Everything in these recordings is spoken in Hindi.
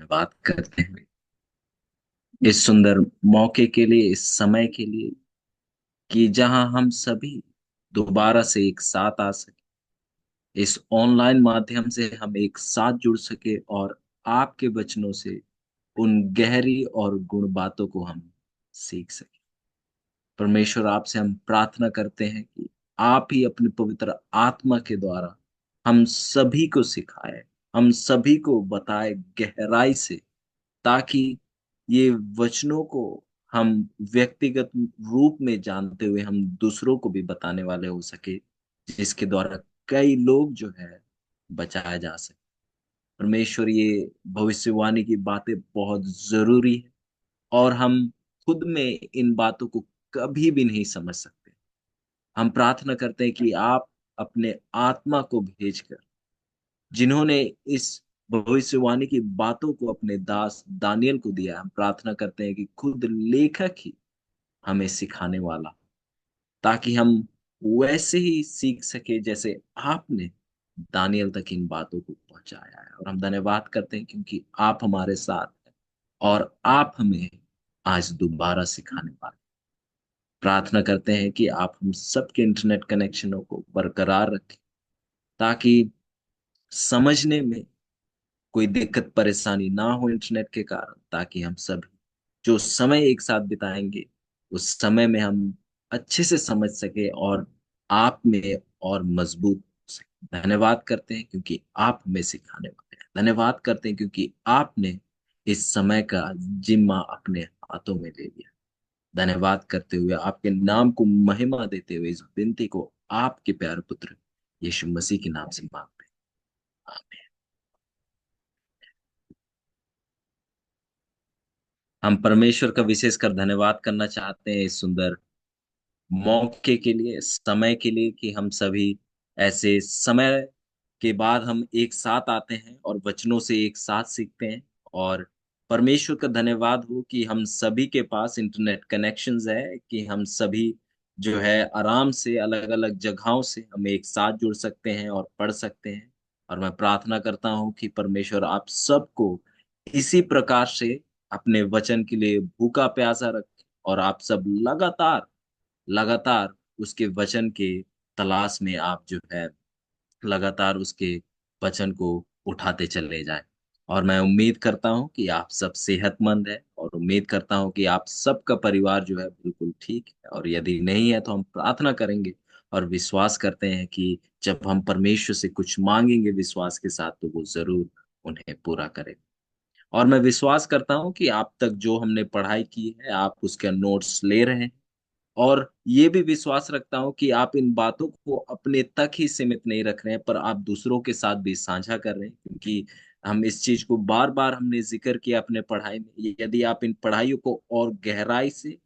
धन्यवाद करते हैं इस सुंदर मौके के लिए, इस समय के लिए कि जहां हम सभी दोबारा से एक साथ आ सके। इस ऑनलाइन माध्यम से हम एक साथ जुड़ सके और आपके वचनों से उन गहरी और गुण बातों को हम सीख सके। परमेश्वर, आपसे हम प्रार्थना करते हैं कि आप ही अपनी पवित्र आत्मा के द्वारा हम सभी को सिखाए, हम सभी को बताए गहराई से, ताकि ये वचनों को हम व्यक्तिगत रूप में जानते हुए हम दूसरों को भी बताने वाले हो सके, जिसके द्वारा कई लोग जो है बचाया जा सके। परमेश्वर, ये भविष्यवाणी की बातें बहुत जरूरी है और हम खुद में इन बातों को कभी भी नहीं समझ सकते। हम प्रार्थना करते हैं कि आप अपने आत्मा को भेजकर, जिन्होंने इस भविष्यवाणी की बातों को अपने दास दानियल को दिया, हम प्रार्थना करते हैं कि खुद लेखक ही हमें सिखाने वाला, ताकि हम वैसे ही सीख सके जैसे आपने दानियल तक इन बातों को पहुंचाया है। और हम धन्यवाद करते हैं क्योंकि आप हमारे साथ हैं और आप हमें आज दोबारा सिखाने वाले। प्रार्थना करते हैं कि आप हम सबके इंटरनेट कनेक्शनों को बरकरार रखें, ताकि समझने में कोई दिक्कत परेशानी ना हो इंटरनेट के कारण, ताकि हम सभी जो समय एक साथ बिताएंगे उस समय में हम अच्छे से समझ सके और आप में और मजबूत हो सके। धन्यवाद करते हैं क्योंकि आप हमें सिखाने वाले हैं। धन्यवाद करते हैं क्योंकि आपने इस समय का जिम्मा अपने हाथों में ले लिया। धन्यवाद करते हुए आपके नाम को महिमा देते हुए इस विनती को आपके प्यारे पुत्र यीशु मसीह के नाम से मांगते हैं, आमीन। हम परमेश्वर का विशेषकर धन्यवाद करना चाहते हैं इस सुंदर मौके के लिए, समय के लिए कि हम सभी ऐसे समय के बाद हम एक साथ आते हैं और वचनों से एक साथ सीखते हैं। और परमेश्वर का धन्यवाद हो कि हम सभी के पास इंटरनेट कनेक्शंस है, कि हम सभी जो है आराम से अलग अलग जगहों से हम एक साथ जुड़ सकते हैं और पढ़ सकते हैं। और मैं प्रार्थना करता हूँ कि परमेश्वर आप सबको इसी प्रकार से अपने वचन के लिए भूखा प्यासा रखे और आप सब लगातार लगातार उसके वचन के तलाश में आप जो है लगातार उसके वचन को उठाते चले जाएं। और मैं उम्मीद करता हूं कि आप सब सेहतमंद है और उम्मीद करता हूं कि आप सबका परिवार जो है बिल्कुल ठीक है, और यदि नहीं है तो हम प्रार्थना करेंगे और विश्वास करते हैं कि जब हम परमेश्वर से कुछ मांगेंगे विश्वास के साथ तो वो जरूर उन्हें पूरा करें। और मैं विश्वास करता हूं कि आप तक जो हमने पढ़ाई की है आप उसके नोट्स ले रहे हैं, और ये भी विश्वास रखता हूं कि आप इन बातों को अपने तक ही सीमित नहीं रख रहे हैं पर आप दूसरों के साथ भी साझा कर रहे हैं, क्योंकि हम इस चीज को बार बार हमने जिक्र किया अपने पढ़ाई में। यदि आप इन पढ़ाइयों को और गहराई से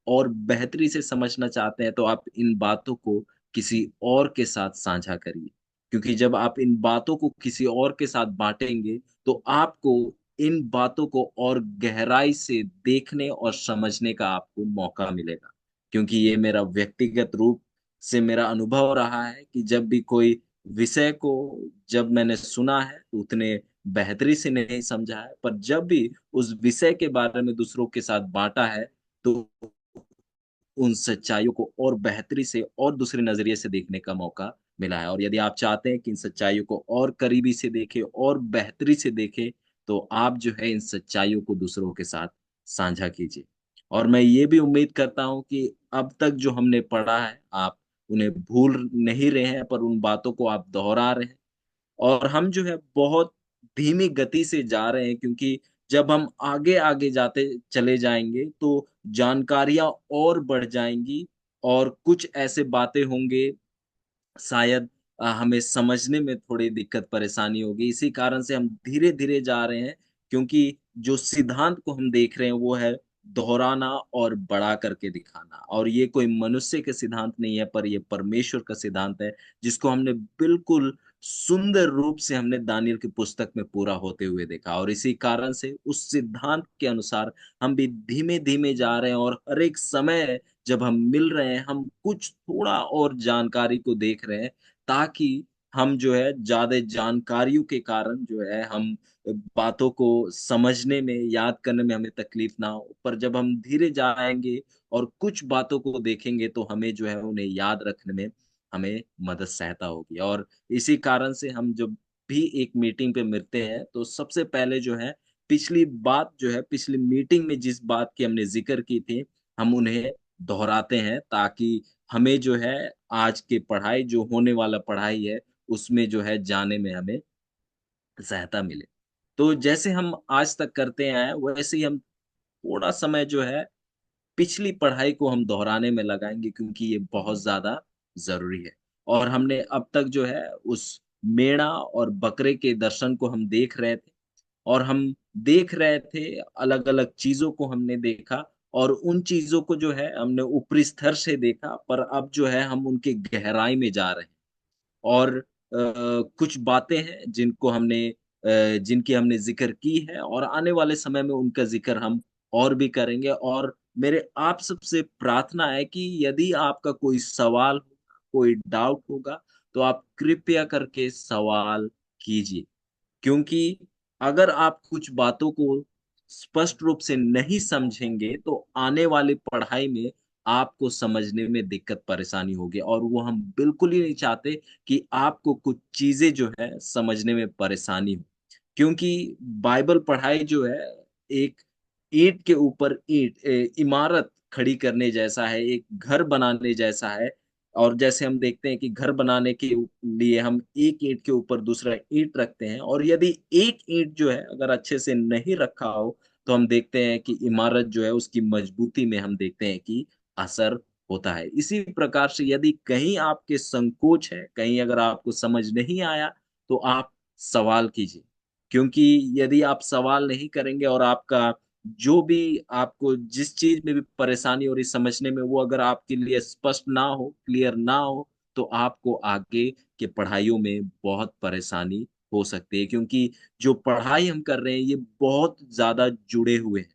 और बेहतरी से समझना चाहते हैं तो आप इन बातों को किसी और के साथ साझा करिए, क्योंकि जब आप इन बातों को किसी और के साथ बांटेंगे तो आपको इन बातों को और गहराई से देखने और समझने का आपको मौका मिलेगा। क्योंकि ये मेरा व्यक्तिगत रूप से मेरा अनुभव रहा है कि जब भी कोई विषय को जब मैंने सुना है तो उतने बेहतरी से नहीं समझा है, पर जब भी उस विषय के बारे में दूसरों के साथ बांटा है तो उन सच्चाइयों को और बेहतरी से और दूसरे नजरिए से देखने का मौका मिला है। और यदि आप चाहते हैं कि इन सच्चाइयों को और करीबी से देखें और बेहतरी से देखें तो आप जो है इन सच्चाइयों को दूसरों के साथ साझा कीजिए। और मैं ये भी उम्मीद करता हूं कि अब तक जो हमने पढ़ा है आप उन्हें भूल नहीं रहे हैं पर उन बातों को आप दोहरा रहे हैं। और हम जो है बहुत धीमी गति से जा रहे हैं, क्योंकि जब हम आगे आगे जाते चले जाएंगे तो जानकारियां और बढ़ जाएंगी और कुछ ऐसे बातें होंगे शायद हमें समझने में थोड़ी दिक्कत परेशानी होगी। इसी कारण से हम धीरे धीरे जा रहे हैं, क्योंकि जो सिद्धांत को हम देख रहे हैं वो है दोहराना और बड़ा करके दिखाना। और ये कोई मनुष्य के सिद्धांत नहीं है पर ये परमेश्वर का सिद्धांत है, जिसको हमने बिल्कुल सुंदर रूप से हमने दानियल की पुस्तक में पूरा होते हुए देखा। और इसी कारण से उस सिद्धांत के अनुसार हम भी धीमे धीमे जा रहे हैं, और हर एक समय जब हम मिल रहे हैं हम कुछ थोड़ा और जानकारी को देख रहे हैं, ताकि हम जो है ज्यादा जानकारियों के कारण जो है हम बातों को समझने में, याद करने में हमें तकलीफ ना हो, पर जब हम धीरे जाएंगे और कुछ बातों को देखेंगे तो हमें जो है उन्हें याद रखने में हमें मदद सहायता होगी। और इसी कारण से हम जब भी एक मीटिंग पे मिलते हैं तो सबसे पहले जो है पिछली बात जो है, पिछली मीटिंग में जिस बात की हमने जिक्र की थी, हम उन्हें दोहराते हैं, ताकि हमें जो है आज के पढ़ाई, जो होने वाला पढ़ाई है, उसमें जो है जाने में हमें सहायता मिले। तो जैसे हम आज तक करते आए हैं, वैसे ही हम थोड़ा समय जो है पिछली पढ़ाई को हम दोहराने में लगाएंगे, क्योंकि ये बहुत ज़्यादा ज़रूरी है। और हमने अब तक जो है उस मेढ़ा और बकरे के दर्शन को हम देख रहे थे, और हम देख रहे थे, अलग-अलग चीज़ों को हमने देखा, और उन चीज़ों को जो है हमने ऊपरी स्तर से देखा, पर अब जो है हम उनकी गहराई में जा रहे हैं। और कुछ बातें हैं जिनकी हमने ज़िक्र की है, और आने वाले समय में उनका ज़िक्र हम और भी करेंगे। और मेरे आप सबसे प्रार्थना है कि यदि आपका कोई सवाल, कोई डाउट होगा, तो आप कृपया करके सवाल कीजिए। क्योंकि अगर आप कुछ बातों को स्पष्ट रूप से नहीं समझेंगे, तो आने वाली पढ़ाई में आपको समझने में दिक्कत परेशानी होगी, और वो हम बिल्कुल ही नहीं चाहते कि आपको कुछ चीज़ें जो है समझने में परेशानी हो। क्योंकि बाइबल पढ़ाई जो है एक ईंट के ऊपर इमारत खड़ी करने जैसा है, एक घर बनाने जैसा है। और जैसे हम देखते हैं कि घर बनाने के लिए हम एक ईंट के ऊपर दूसरा ईंट रखते हैं, और यदि एक ईंट जो है अगर अच्छे से नहीं रखा हो, तो हम देखते हैं कि इमारत जो है उसकी मजबूती में हम देखते हैं कि असर होता है। इसी प्रकार से यदि कहीं आपके संकोच है, कहीं अगर आपको समझ नहीं आया, तो आप सवाल कीजिए। क्योंकि यदि आप सवाल नहीं करेंगे और आपका जो भी आपको जिस चीज़ में भी परेशानी हो रही समझने में, वो अगर आपके लिए स्पष्ट ना हो, क्लियर ना हो, तो आपको आगे के पढ़ाइयों में बहुत परेशानी हो सकती है। क्योंकि जो पढ़ाई हम कर रहे हैं, ये बहुत ज़्यादा जुड़े हुए हैं।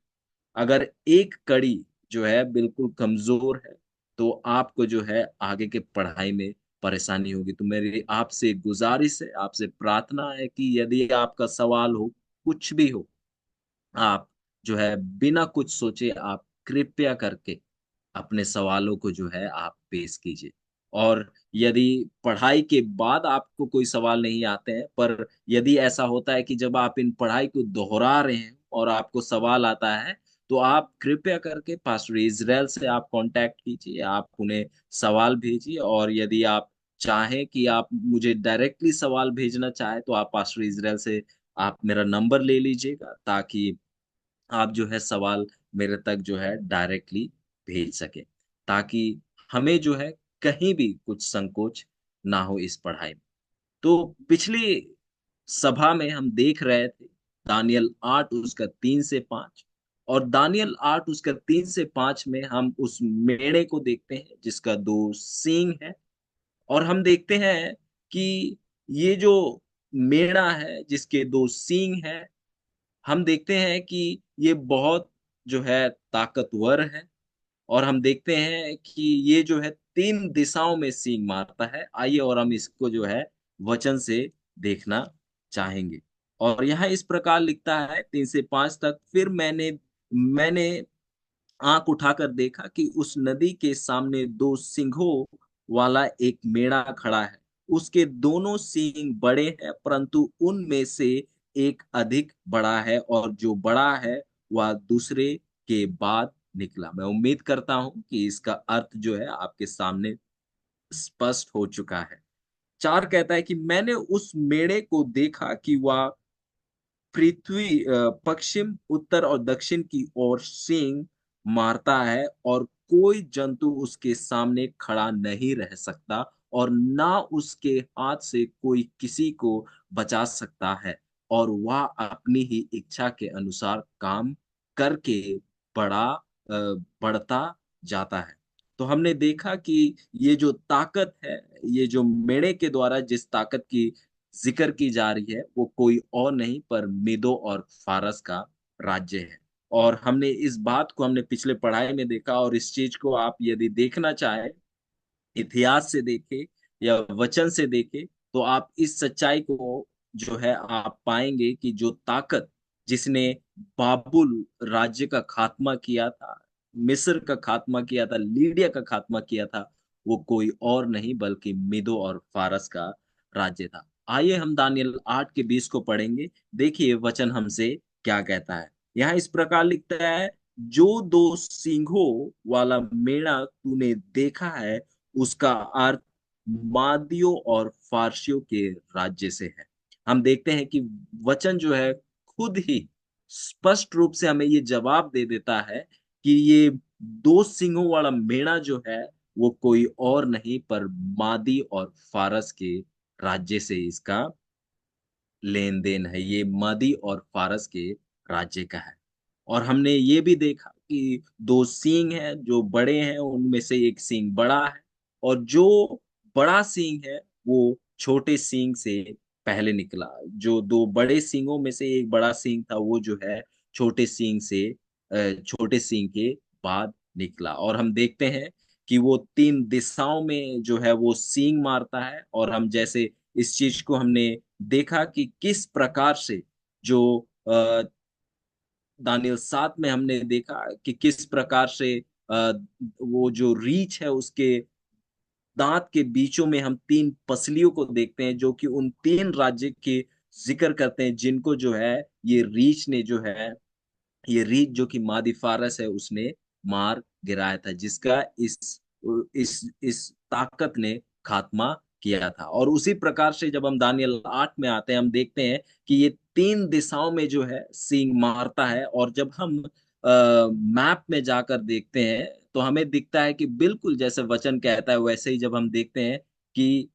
अगर एक कड़ी जो है बिल्कुल कमज़ोर है, तो आपको जो है आगे के पढ़ाई में परेशानी होगी। तो मेरी आपसे गुज़ारिश है, आपसे प्रार्थना है कि यदि आपका सवाल हो, कुछ भी हो, आप जो है बिना कुछ सोचे आप कृपया करके अपने सवालों को जो है आप पेश कीजिए। और यदि पढ़ाई के बाद आपको कोई सवाल नहीं आते हैं, पर यदि ऐसा होता है कि जब आप इन पढ़ाई को दोहरा रहे हैं और आपको सवाल आता है, तो आप कृपया करके पास्टर इज़राइल से आप कॉन्टैक्ट कीजिए, आप उन्हें सवाल भेजिए। और यदि आप चाहें कि आप मुझे डायरेक्टली सवाल भेजना चाहें, तो आप पास्टर इज़राइल से आप मेरा नंबर ले लीजिएगा, ताकि आप जो है सवाल मेरे तक जो है डायरेक्टली भेज सकें, ताकि हमें जो है कहीं भी कुछ संकोच ना हो इस पढ़ाई में। तो पिछली सभा में हम देख रहे थे दानियल 8 उसका 3 से 5, और दानियल 8 उसका 3 से 5 में हम उस मेढ़े को देखते हैं जिसका 2 सींग है। और हम देखते हैं कि ये जो मेढ़ा है जिसके 2 सींग हैं, हम देखते हैं कि ये बहुत जो है ताकतवर है। और हम देखते हैं कि ये जो है 3 दिशाओं में सींग मारता है। आइए और हम इसको जो है वचन से देखना चाहेंगे। और यहाँ इस प्रकार लिखता है 3 से 5 तक, फिर मैंने आंख उठाकर देखा कि उस नदी के सामने 2 सिंघों वाला एक मेढ़ा खड़ा है। उसके दोनों सींग बड़े हैं, परंतु उनमें से एक अधिक बड़ा है, और जो बड़ा है वह दूसरे के बाद निकला। मैं उम्मीद करता हूं कि इसका अर्थ जो है आपके सामने स्पष्ट हो चुका है। 4 कहता है कि मैंने उस मेढ़े को देखा कि वह पृथ्वी पश्चिम, उत्तर और दक्षिण की ओर सींग मारता है, और कोई जंतु उसके सामने खड़ा नहीं रह सकता, और ना उसके हाथ से कोई किसी को बचा सकता है, और वह अपनी ही इच्छा के अनुसार काम करके बढ़ता जाता है। तो हमने देखा कि ये जो ताकत है, ये जो मेढ़े के द्वारा जिस ताकत की जिक्र की जा रही है, वो कोई और नहीं पर मेदो और फारस का राज्य है। और हमने इस बात को हमने पिछले पढ़ाई में देखा, और इस चीज को आप यदि देखना चाहें, इतिहास से देखें या वचन से देखें, तो आप इस सच्चाई को जो है आप पाएंगे कि जो ताकत जिसने बाबुल राज्य का खात्मा किया था, मिस्र का खात्मा किया था, लीडिया का खात्मा किया था, वो कोई और नहीं बल्कि मिदो और फारस का राज्य था। आइए हम दानियल 8 के 20 को पढ़ेंगे। देखिए वचन हमसे क्या कहता है। यहाँ इस प्रकार लिखता है, जो दो सींगों वाला मेढ़ा तूने देखा है उसका अर्थ मादियों और फारसियों के राज्य से है। हम देखते हैं कि वचन जो है खुद ही स्पष्ट रूप से हमें ये जवाब दे देता है कि ये दो सिंहों वाला मेढ़ा जो है वो कोई और नहीं पर मादी और फारस के राज्य से इसका लेन देन है। ये मादी और फारस के राज्य का है। और हमने ये भी देखा कि दो सींग हैं जो बड़े हैं, उनमें से एक सींग बड़ा है, और जो बड़ा सींग है वो छोटे सींग से पहले निकला। जो दो बड़े सींगों में से एक बड़ा सींग था वो जो है छोटे सींग से छोटे सींग के बाद निकला। और हम देखते हैं कि वो तीन दिशाओं में जो है वो सींग मारता है। और हम जैसे इस चीज को हमने देखा कि किस प्रकार से जो दानियल 7 में हमने देखा कि किस प्रकार से वो जो रीछ है उसके दांत के बीचों में हम तीन पसलियों को देखते हैं जो कि उन तीन राज्य के जिक्र करते हैं जिनको जो है ये रीछ ने जो है, ये रीछ जो कि मादी फारस है उसने मार गिराया था, जिसका इस ताकत ने खात्मा किया था। और उसी प्रकार से जब हम दानियल 8 में आते हैं हम देखते हैं कि ये तीन दिशाओं में जो है सींग मारता है। और जब हम मैप में जाकर देखते हैं तो हमें दिखता है कि बिल्कुल जैसे वचन कहता है वैसे ही जब हम देखते हैं कि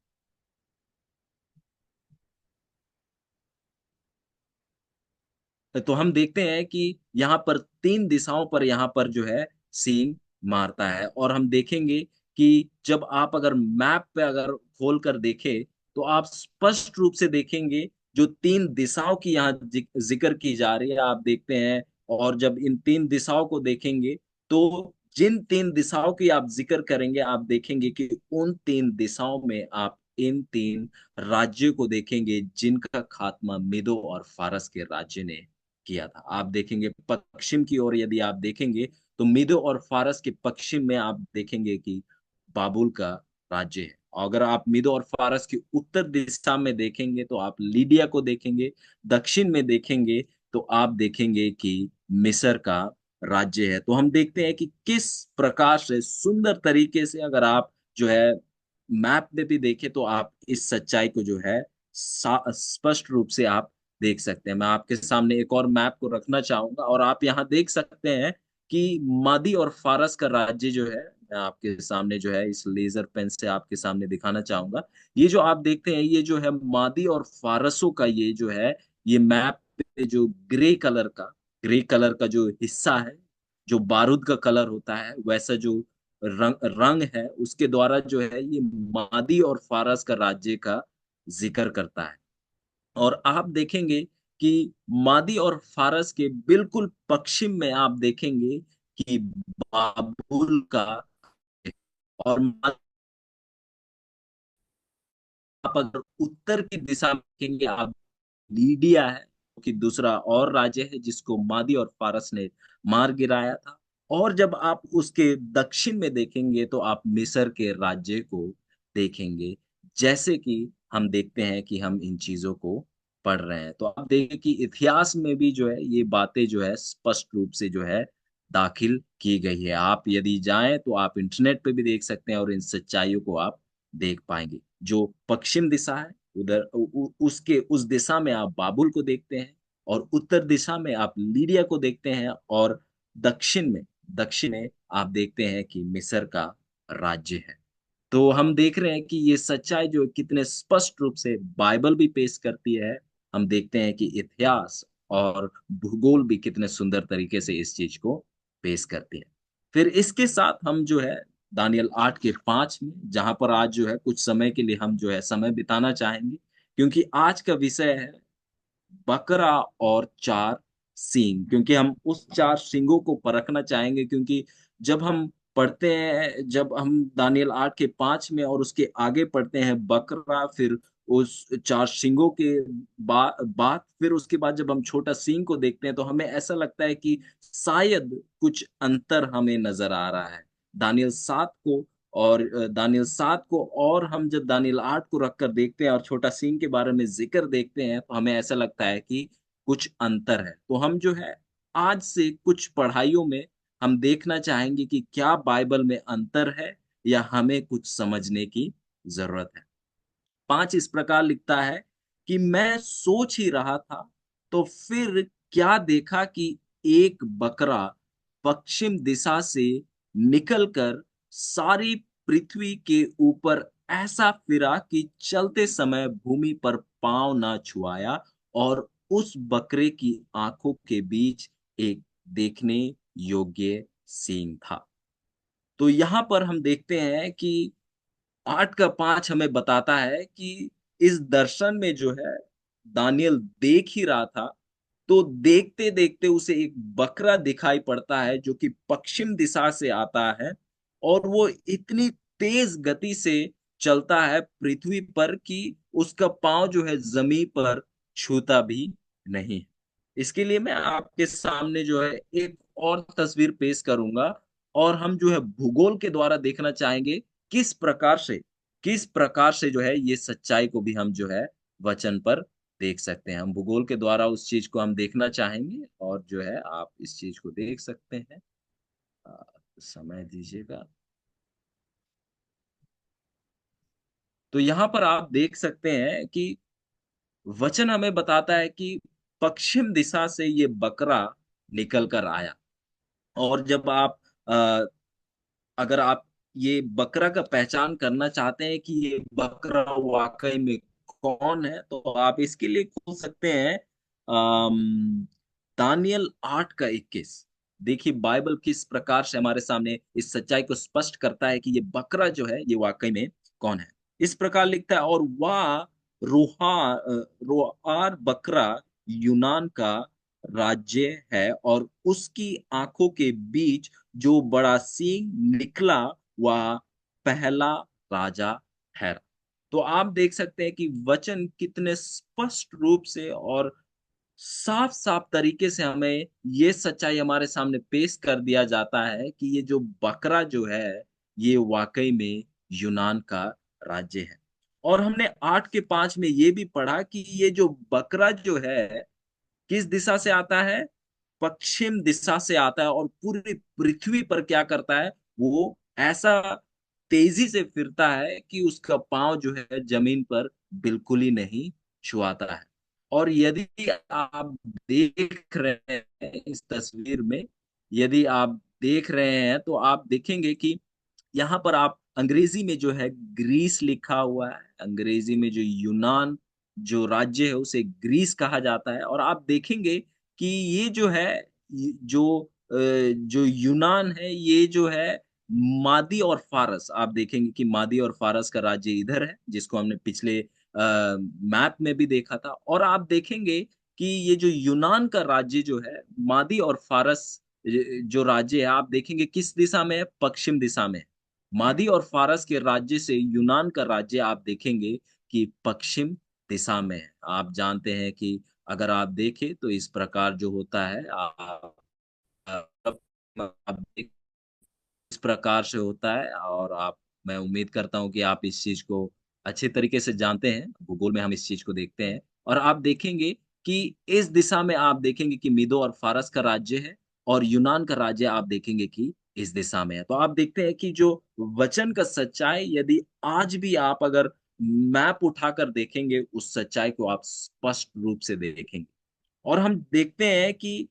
तो हम देखते हैं कि यहाँ पर तीन दिशाओं पर यहाँ पर जो है सींग मारता है। और हम देखेंगे कि जब आप अगर मैप पे अगर खोल कर देखें तो आप स्पष्ट रूप से देखेंगे जो तीन दिशाओं की यहाँ जिक्र की जा रही है आप देखते हैं। और जब इन तीन दिशाओं को देखेंगे तो जिन तीन दिशाओं की आप जिक्र करेंगे आप देखेंगे कि उन तीन दिशाओं में आप इन तीन राज्यों को देखेंगे जिनका खात्मा मेदो और फारस के राज्य ने किया था। आप देखेंगे पश्चिम की ओर यदि आप देखेंगे तो मीदो और फारस के पश्चिम में आप देखेंगे कि बाबुल का राज्य है। और अगर आप मीदो और फारस की उत्तर दिशा में देखेंगे तो आप लीडिया को देखेंगे। दक्षिण में देखेंगे तो आप देखेंगे कि मिस्र का राज्य है। तो हम देखते हैं कि किस प्रकार से सुंदर तरीके से अगर आप जो है मैप में भी देखें तो आप इस सच्चाई को जो है स्पष्ट रूप से आप देख सकते हैं। मैं आपके सामने एक और मैप को रखना चाहूंगा और आप यहाँ देख सकते हैं कि मादी और फारस का राज्य जो है, मैं आपके सामने जो है इस लेजर पेन से आपके सामने दिखाना चाहूंगा। ये जो आप देखते हैं ये जो है मादी और फारसों का ये जो है ये मैप पे जो ग्रे कलर का जो हिस्सा है, जो बारूद का कलर होता है वैसा जो रंग है उसके द्वारा जो है ये मादी और फारस का राज्य का जिक्र करता है। और आप देखेंगे कि मादी और फारस के बिल्कुल पश्चिम में आप देखेंगे कि बाबुल का है। और आप अगर उत्तर की दिशा में देखेंगे आप लीडिया है कि दूसरा और राज्य है जिसको मादी और फारस ने मार गिराया था। और जब आप उसके दक्षिण में देखेंगे तो आप मिस्र के राज्य को देखेंगे। जैसे कि हम देखते हैं कि हम इन चीजों को पढ़ रहे हैं तो आप देखें कि इतिहास में भी जो है ये बातें जो है स्पष्ट रूप से जो है दाखिल की गई है। आप यदि जाएं तो आप इंटरनेट पे भी देख सकते हैं और इन सच्चाइयों को आप देख पाएंगे। जो पश्चिम दिशा है उधर उसके उस दिशा में आप बाबुल को देखते हैं, और उत्तर दिशा में आप लीडिया को देखते हैं, और दक्षिण में आप देखते हैं कि मिस्र का राज्य है। तो हम देख रहे हैं कि ये सच्चाई जो कितने स्पष्ट रूप से बाइबल भी पेश करती है। हम देखते हैं कि इतिहास और भूगोल भी कितने सुंदर तरीके से इस चीज को पेश करती है। फिर इसके साथ हम जो है दानियल 8 के 5 में जहां पर आज जो है कुछ समय के लिए हम जो है समय बिताना चाहेंगे, क्योंकि आज का विषय है बकरा और चार सींग। क्योंकि हम उस चार सींगों को परखना चाहेंगे, क्योंकि जब हम पढ़ते हैं, जब हम दानियल 8 के 5 में और उसके आगे पढ़ते हैं बकरा, फिर उस चार सिंगों के बाद फिर उसके बाद जब हम छोटा सिंह को देखते हैं तो हमें ऐसा लगता है कि शायद कुछ अंतर हमें नजर आ रहा है दानियल 7 को और दानियल 7 को, और हम जब दानियल 8 को रखकर देखते हैं और छोटा सिंह के बारे में जिक्र देखते हैं तो हमें ऐसा लगता है कि कुछ अंतर है। तो हम जो है आज से कुछ पढ़ाइयों में हम देखना चाहेंगे कि क्या बाइबल में अंतर है या हमें कुछ समझने की जरूरत है। 5 इस प्रकार लिखता है कि मैं सोच ही रहा था तो फिर क्या देखा कि एक बकरा पश्चिम दिशा से निकलकर सारी पृथ्वी के ऊपर ऐसा फिरा कि चलते समय भूमि पर पांव ना छुआया, और उस बकरे की आंखों के बीच एक देखने योग्य सींग था। तो यहां पर हम देखते हैं कि 8 का 5 हमें बताता है कि इस दर्शन में जो है दानियल देख ही रहा था, तो देखते देखते उसे एक बकरा दिखाई पड़ता है जो कि पश्चिम दिशा से आता है, और वो इतनी तेज गति से चलता है पृथ्वी पर कि उसका पांव जो है जमीन पर छूता भी नहीं। इसके लिए मैं आपके सामने जो है एक और तस्वीर पेश करूंगा, और हम जो है भूगोल के द्वारा देखना चाहेंगे किस प्रकार से जो है ये सच्चाई को भी हम जो है वचन पर देख सकते हैं। हम भूगोल के द्वारा उस चीज को हम देखना चाहेंगे, और जो है आप इस चीज को देख सकते हैं। अ, समय दीजिएगा। तो यहाँ पर आप देख सकते हैं कि वचन हमें बताता है कि पश्चिम दिशा से ये बकरा निकल कर आया। और जब आप अ, अगर आप ये बकरा का पहचान करना चाहते हैं कि ये बकरा वाकई में कौन है, तो आप इसके लिए खोल सकते हैं दानियल 8 का 21। देखिए बाइबल किस प्रकार से हमारे सामने इस सच्चाई को स्पष्ट करता है कि ये बकरा जो है ये वाकई में कौन है। इस प्रकार लिखता है, और वह रोआर बकरा यूनान का राज्य है, और उसकी आंखों के बीच जो बड़ा सींग निकला वह पहला राजा है। तो आप देख सकते हैं कि वचन कितने स्पष्ट रूप से और साफ साफ तरीके से हमें ये सच्चाई हमारे सामने पेश कर दिया जाता है कि ये जो बकरा जो है ये वाकई में यूनान का राज्य है। और हमने 8 के 5 में ये भी पढ़ा कि ये जो बकरा जो है किस दिशा से आता है, पश्चिम दिशा से आता है, और पूरी पृथ्वी पर क्या करता है, वो ऐसा तेजी से फिरता है कि उसका पांव जो है जमीन पर बिल्कुल ही नहीं छुआता है। और यदि आप देख रहे हैं इस तस्वीर में, यदि आप देख रहे हैं तो आप देखेंगे कि यहाँ पर आप अंग्रेजी में जो है ग्रीस लिखा हुआ है, अंग्रेजी में जो यूनान जो राज्य है उसे ग्रीस कहा जाता है। और आप देखेंगे कि ये जो है जो यूनान है ये जो है मादी और फारस, आप देखेंगे कि मादी और फारस का राज्य इधर है जिसको हमने पिछले मैप में भी देखा था। और आप देखेंगे कि ये जो यूनान का राज्य जो है, मादी और फारस जो राज्य है, आप देखेंगे किस दिशा में है, पश्चिम दिशा में है। मादी और फारस के राज्य से यूनान का राज्य आप देखेंगे कि पश्चिम दिशा में है। आप जानते हैं कि अगर आप देखें तो इस प्रकार जो होता है आप इस प्रकार से होता है। और आप मैं उम्मीद करता हूं कि आप इस चीज को अच्छे तरीके से जानते हैं, भूगोल में हम इस चीज को देखते हैं। और आप देखेंगे कि इस दिशा में आप देखेंगे कि मीदो और फारस का राज्य है, और यूनान का राज्य आप देखेंगे कि इस दिशा में है। तो आप देखते हैं कि जो वचन का सच्चाई, यदि आज भी आप अगर मैप उठाकर देखेंगे उस सच्चाई को आप स्पष्ट रूप से देखेंगे। और हम देखते हैं कि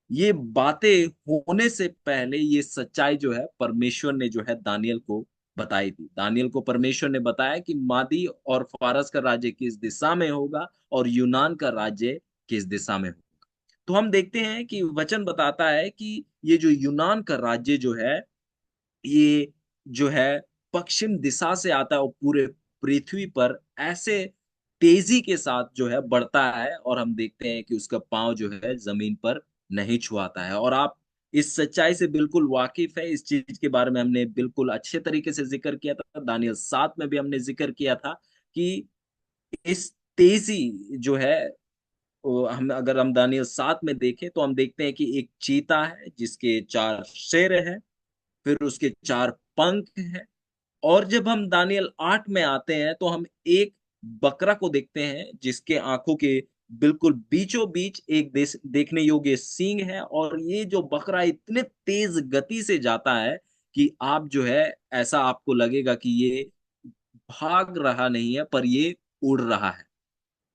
ये बातें होने से पहले ये सच्चाई जो है परमेश्वर ने जो है दानियल को बताई थी। दानियल को परमेश्वर ने बताया कि मादी और फारस का राज्य किस दिशा में होगा और यूनान का राज्य किस दिशा में होगा। तो हम देखते हैं कि वचन बताता है कि ये जो यूनान का राज्य जो है ये जो है पश्चिम दिशा से आता है, और पूरे पृथ्वी पर ऐसे तेजी के साथ जो है बढ़ता है, और हम देखते हैं कि उसका पांव जो है जमीन पर नहीं छुआता है। और आप इस सच्चाई से बिल्कुल वाकिफ है, इस चीज के बारे में हमने बिल्कुल अच्छे तरीके से जिक्र किया था, दानियल 7 में भी हमने जिक्र किया था कि इस तेजी जो है, हम दानियल 7 में देखें तो हम देखते हैं कि एक चीता है जिसके 4 सिर हैं, फिर उसके 4 पंख हैं। और जब हम दानियल 8 में आते हैं तो हम एक बकरा को देखते हैं जिसके आंखों के बिल्कुल बीचों बीच एक देखने योग्य सींग है, और ये जो बकरा इतने तेज गति से जाता है कि आप जो है, ऐसा आपको लगेगा कि ये भाग रहा नहीं है पर ये उड़ रहा है।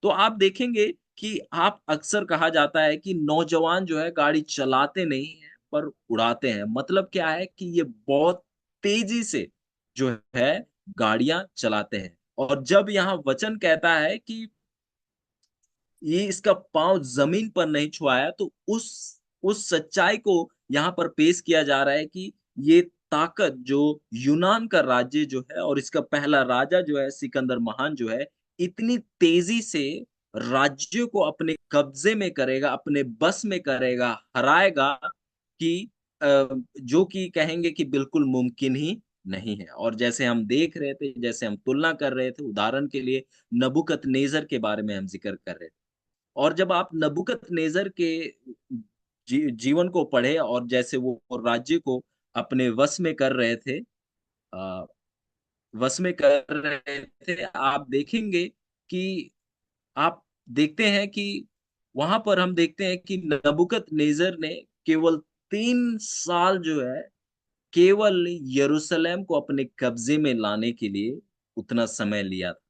तो आप देखेंगे कि आप अक्सर कहा जाता है कि नौजवान जो है गाड़ी चलाते नहीं है पर उड़ाते हैं। मतलब क्या है कि ये बहुत तेजी से जो है गाड़ियां चलाते हैं। और जब यहाँ वचन कहता है कि ये इसका पाँव जमीन पर नहीं छुआया, तो उस सच्चाई को यहाँ पर पेश किया जा रहा है कि ये ताकत जो यूनान का राज्य जो है और इसका पहला राजा जो है सिकंदर महान जो है, इतनी तेजी से राज्य को अपने कब्जे में करेगा, अपने बस में करेगा, हराएगा कि जो कि कहेंगे कि बिल्कुल मुमकिन ही नहीं है। और जैसे हम देख रहे थे, जैसे हम तुलना कर रहे थे, उदाहरण के लिए नबूकदनेस्सर के बारे में हम जिक्र कर रहे थे। और जब आप नबूकदनेस्सर के जीवन को पढ़े और जैसे वो राज्य को अपने वश में कर रहे थे, अ, वश में कर रहे थे, आप देखेंगे कि आप देखते हैं कि वहां पर हम देखते हैं कि नबूकदनेस्सर ने केवल 3 साल जो है, केवल यरूशलेम को अपने कब्जे में लाने के लिए उतना समय लिया था।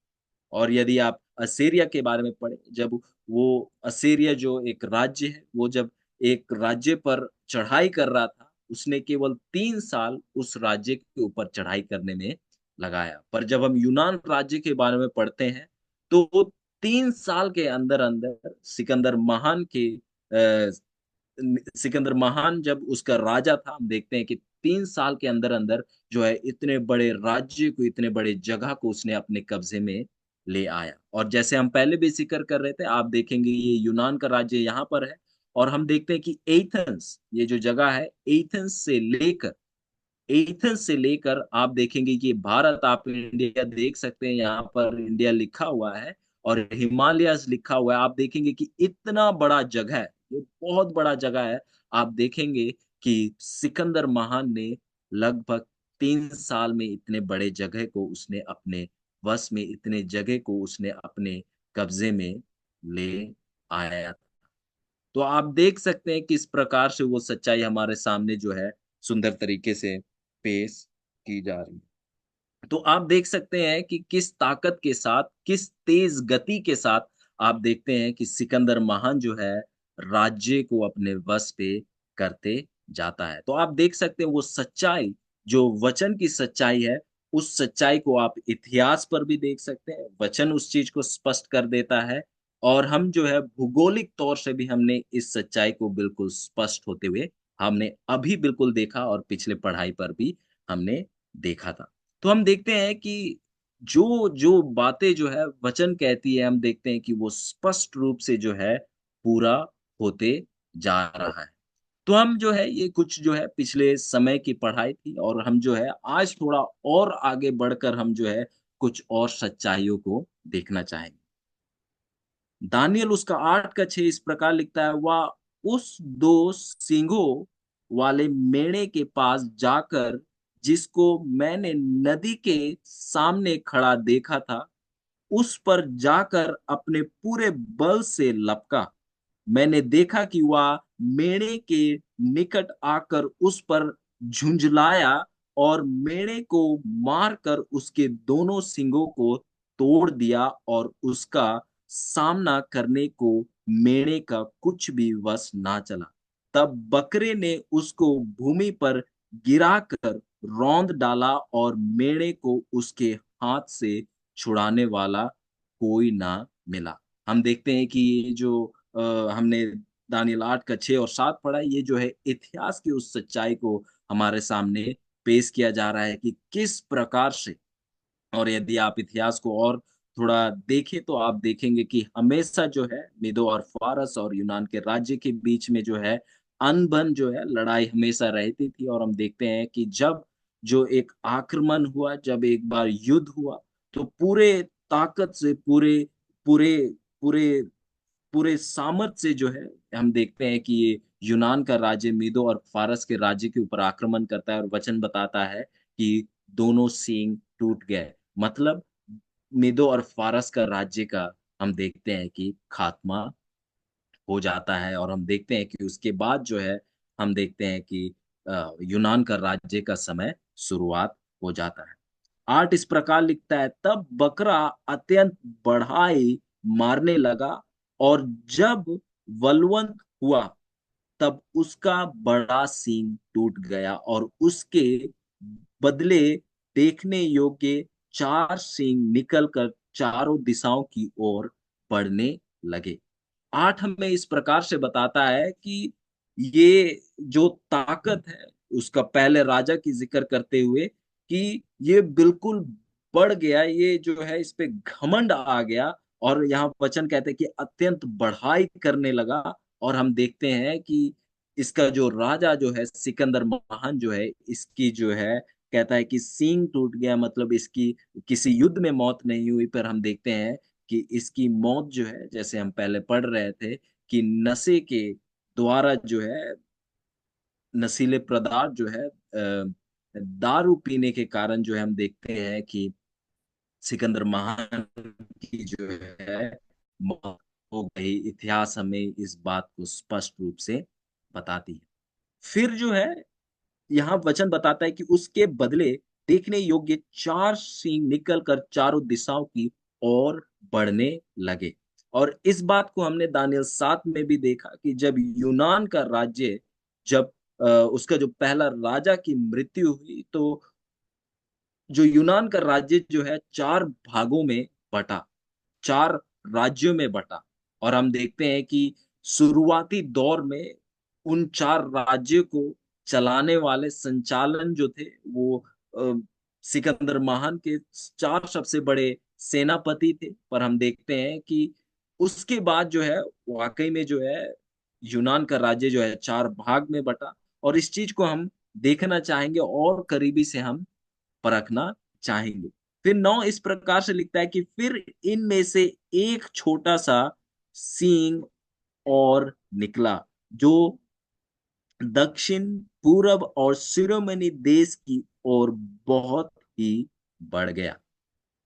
और यदि आप असीरिया के बारे में पढ़ें, जब वो असीरिया जो एक राज्य है, वो जब एक राज्य पर चढ़ाई कर रहा था, उसने केवल 3 साल उस राज्य के ऊपर चढ़ाई करने में लगाया। पर जब हम यूनान राज्य के बारे में पढ़ते हैं, तो वो 3 साल के अंदर अंदर सिकंदर महान जब उसका राजा था, हम देखते हैं कि 3 साल के अंदर अंदर जो है इतने बड़े राज्य को, इतने बड़े जगह को उसने अपने कब्जे में ले आया। और जैसे हम पहले भी जिक्र कर रहे थे, आप देखेंगे ये यूनान का राज्य यहाँ पर है। और हम देखते हैं कि एथेंस, ये जो जगह है, एथेंस से लेकर आप देखेंगे कि भारत, आप इंडिया देख सकते हैं, यहाँ पर इंडिया लिखा हुआ है और हिमालयस लिखा हुआ है। आप देखेंगे कि इतना बड़ा जगह है, ये बहुत बड़ा जगह है। आप देखेंगे कि सिकंदर महान ने लगभग 3 साल में इतने बड़े जगह को उसने अपने वश में, इतने जगह को उसने अपने कब्जे में ले आया। तो आप देख सकते हैं किस प्रकार से वो सच्चाई हमारे सामने जो है सुंदर तरीके से पेश की जा रही है। तो आप देख सकते हैं कि किस ताकत के साथ, किस तेज गति के साथ आप देखते हैं कि सिकंदर महान जो है राज्य को अपने वश पे करते जाता है। तो आप देख सकते हैं वो सच्चाई, जो वचन की सच्चाई है, उस सच्चाई को आप इतिहास पर भी देख सकते हैं। वचन उस चीज को स्पष्ट कर देता है। और हम जो है भूगोलिक तौर से भी हमने इस सच्चाई को बिल्कुल स्पष्ट होते हुए हमने अभी बिल्कुल देखा, और पिछले पढ़ाई पर भी हमने देखा था। तो हम देखते हैं कि जो जो बातें जो है वचन कहती है, हम देखते हैं कि वो स्पष्ट रूप से जो है पूरा होते जा रहा है। तो हम जो है ये कुछ जो है पिछले समय की पढ़ाई थी, और हम जो है आज थोड़ा और आगे बढ़कर हम जो है कुछ और सच्चाइयों को देखना चाहेंगे। दानियल उसका 8 का 6 इस प्रकार लिखता है, वह उस 2 सींगों वाले मेढ़े के पास जाकर, जिसको मैंने नदी के सामने खड़ा देखा था, उस पर जाकर अपने पूरे बल से लपका। मैंने देखा कि वह मेढ़े के निकट आकर उस पर झुंझलाया और मेढ़े को मारकर उसके दोनों सींगों को तोड़ दिया, और उसका सामना करने को मेढ़े का कुछ भी वश ना चला। तब बकरे ने उसको भूमि पर गिराकर रौंद डाला, और मेढ़े को उसके हाथ से छुड़ाने वाला कोई ना मिला। हम देखते हैं कि ये जो हमने दानियल 8 का 6 और 7 पढ़ा, ये जो है इतिहास की उस सच्चाई को हमारे सामने पेश किया जा रहा है कि किस प्रकार से। और यदि आप इतिहास को और थोड़ा देखें तो आप देखेंगे कि हमेशा जो है मेदो और फारस और यूनान के राज्य के बीच में जो है अनबन जो है, लड़ाई हमेशा रहती थी। और हम देखते हैं कि जब जो एक आक्रमण हुआ, जब एक बार युद्ध हुआ, तो पूरे ताकत से, पूरे पूरे पूरे पूरे सामर्थ्य से जो है हम देखते हैं कि ये यूनान का राज्य मीदो और फारस के राज्य के ऊपर आक्रमण करता है, और वचन बताता है कि दोनों सींग टूट गए। मतलब मीदो और फारस का राज्य का हम देखते हैं कि खात्मा हो जाता है, और हम देखते हैं कि उसके बाद जो है हम देखते हैं कि यूनान का राज्य का समय शुरुआत हो जाता है। 8 इस प्रकार लिखता है, तब बकरा अत्यंत बढ़ाई मारने लगा, और जब बलवंत हुआ तब उसका बड़ा सींग टूट गया, और उसके बदले देखने योग्य 4 सींग निकलकर चारों दिशाओं की ओर बढ़ने लगे। 8 हमें इस प्रकार से बताता है कि ये जो ताकत है उसका पहले राजा की जिक्र करते हुए कि ये बिल्कुल बढ़ गया, ये जो है इस पे घमंड आ गया, और यहाँ वचन कहते हैं कि अत्यंत बढ़ाई करने लगा। और हम देखते हैं कि इसका जो राजा जो है सिकंदर महान जो है, इसकी जो है कहता है कि सींग टूट गया, मतलब इसकी किसी युद्ध में मौत नहीं हुई, पर हम देखते हैं कि इसकी मौत जो है, जैसे हम पहले पढ़ रहे थे कि नशे के द्वारा जो है, नशीले पदार्थ जो है दारू पीने के कारण जो है हम देखते हैं कि सिकंदर महान की जो है मौत हो गई। इतिहास हमें इस बात को स्पष्ट रूप से बताती है। फिर जो है यहाँ वचन बताता है कि उसके बदले देखने योग्य 4 सींग निकलकर चारों दिशाओं की ओर बढ़ने लगे। और इस बात को हमने दानियल 7 में भी देखा कि जब यूनान का राज्य, जब उसका जो पहला राजा की मृत्यु हुई, तो जो यूनान का राज्य जो है 4 भागों में बटा, 4 राज्यों में बटा। और हम देखते हैं कि शुरुआती दौर में उन 4 राज्यों को चलाने वाले संचालन जो थे वो अ, सिकंदर महान के 4 सबसे बड़े सेनापति थे। पर हम देखते हैं कि उसके बाद जो है वाकई में जो है यूनान का राज्य जो है 4 भाग में बटा। और इस चीज को हम देखना चाहेंगे और करीबी से हम परखना चाहेंगे। फिर 9 इस प्रकार से लिखता है कि फिर इनमें से एक छोटा सा सींग और निकला, जो दक्षिण पूरब और शिरोमणि देश की ओर बहुत ही बढ़ गया।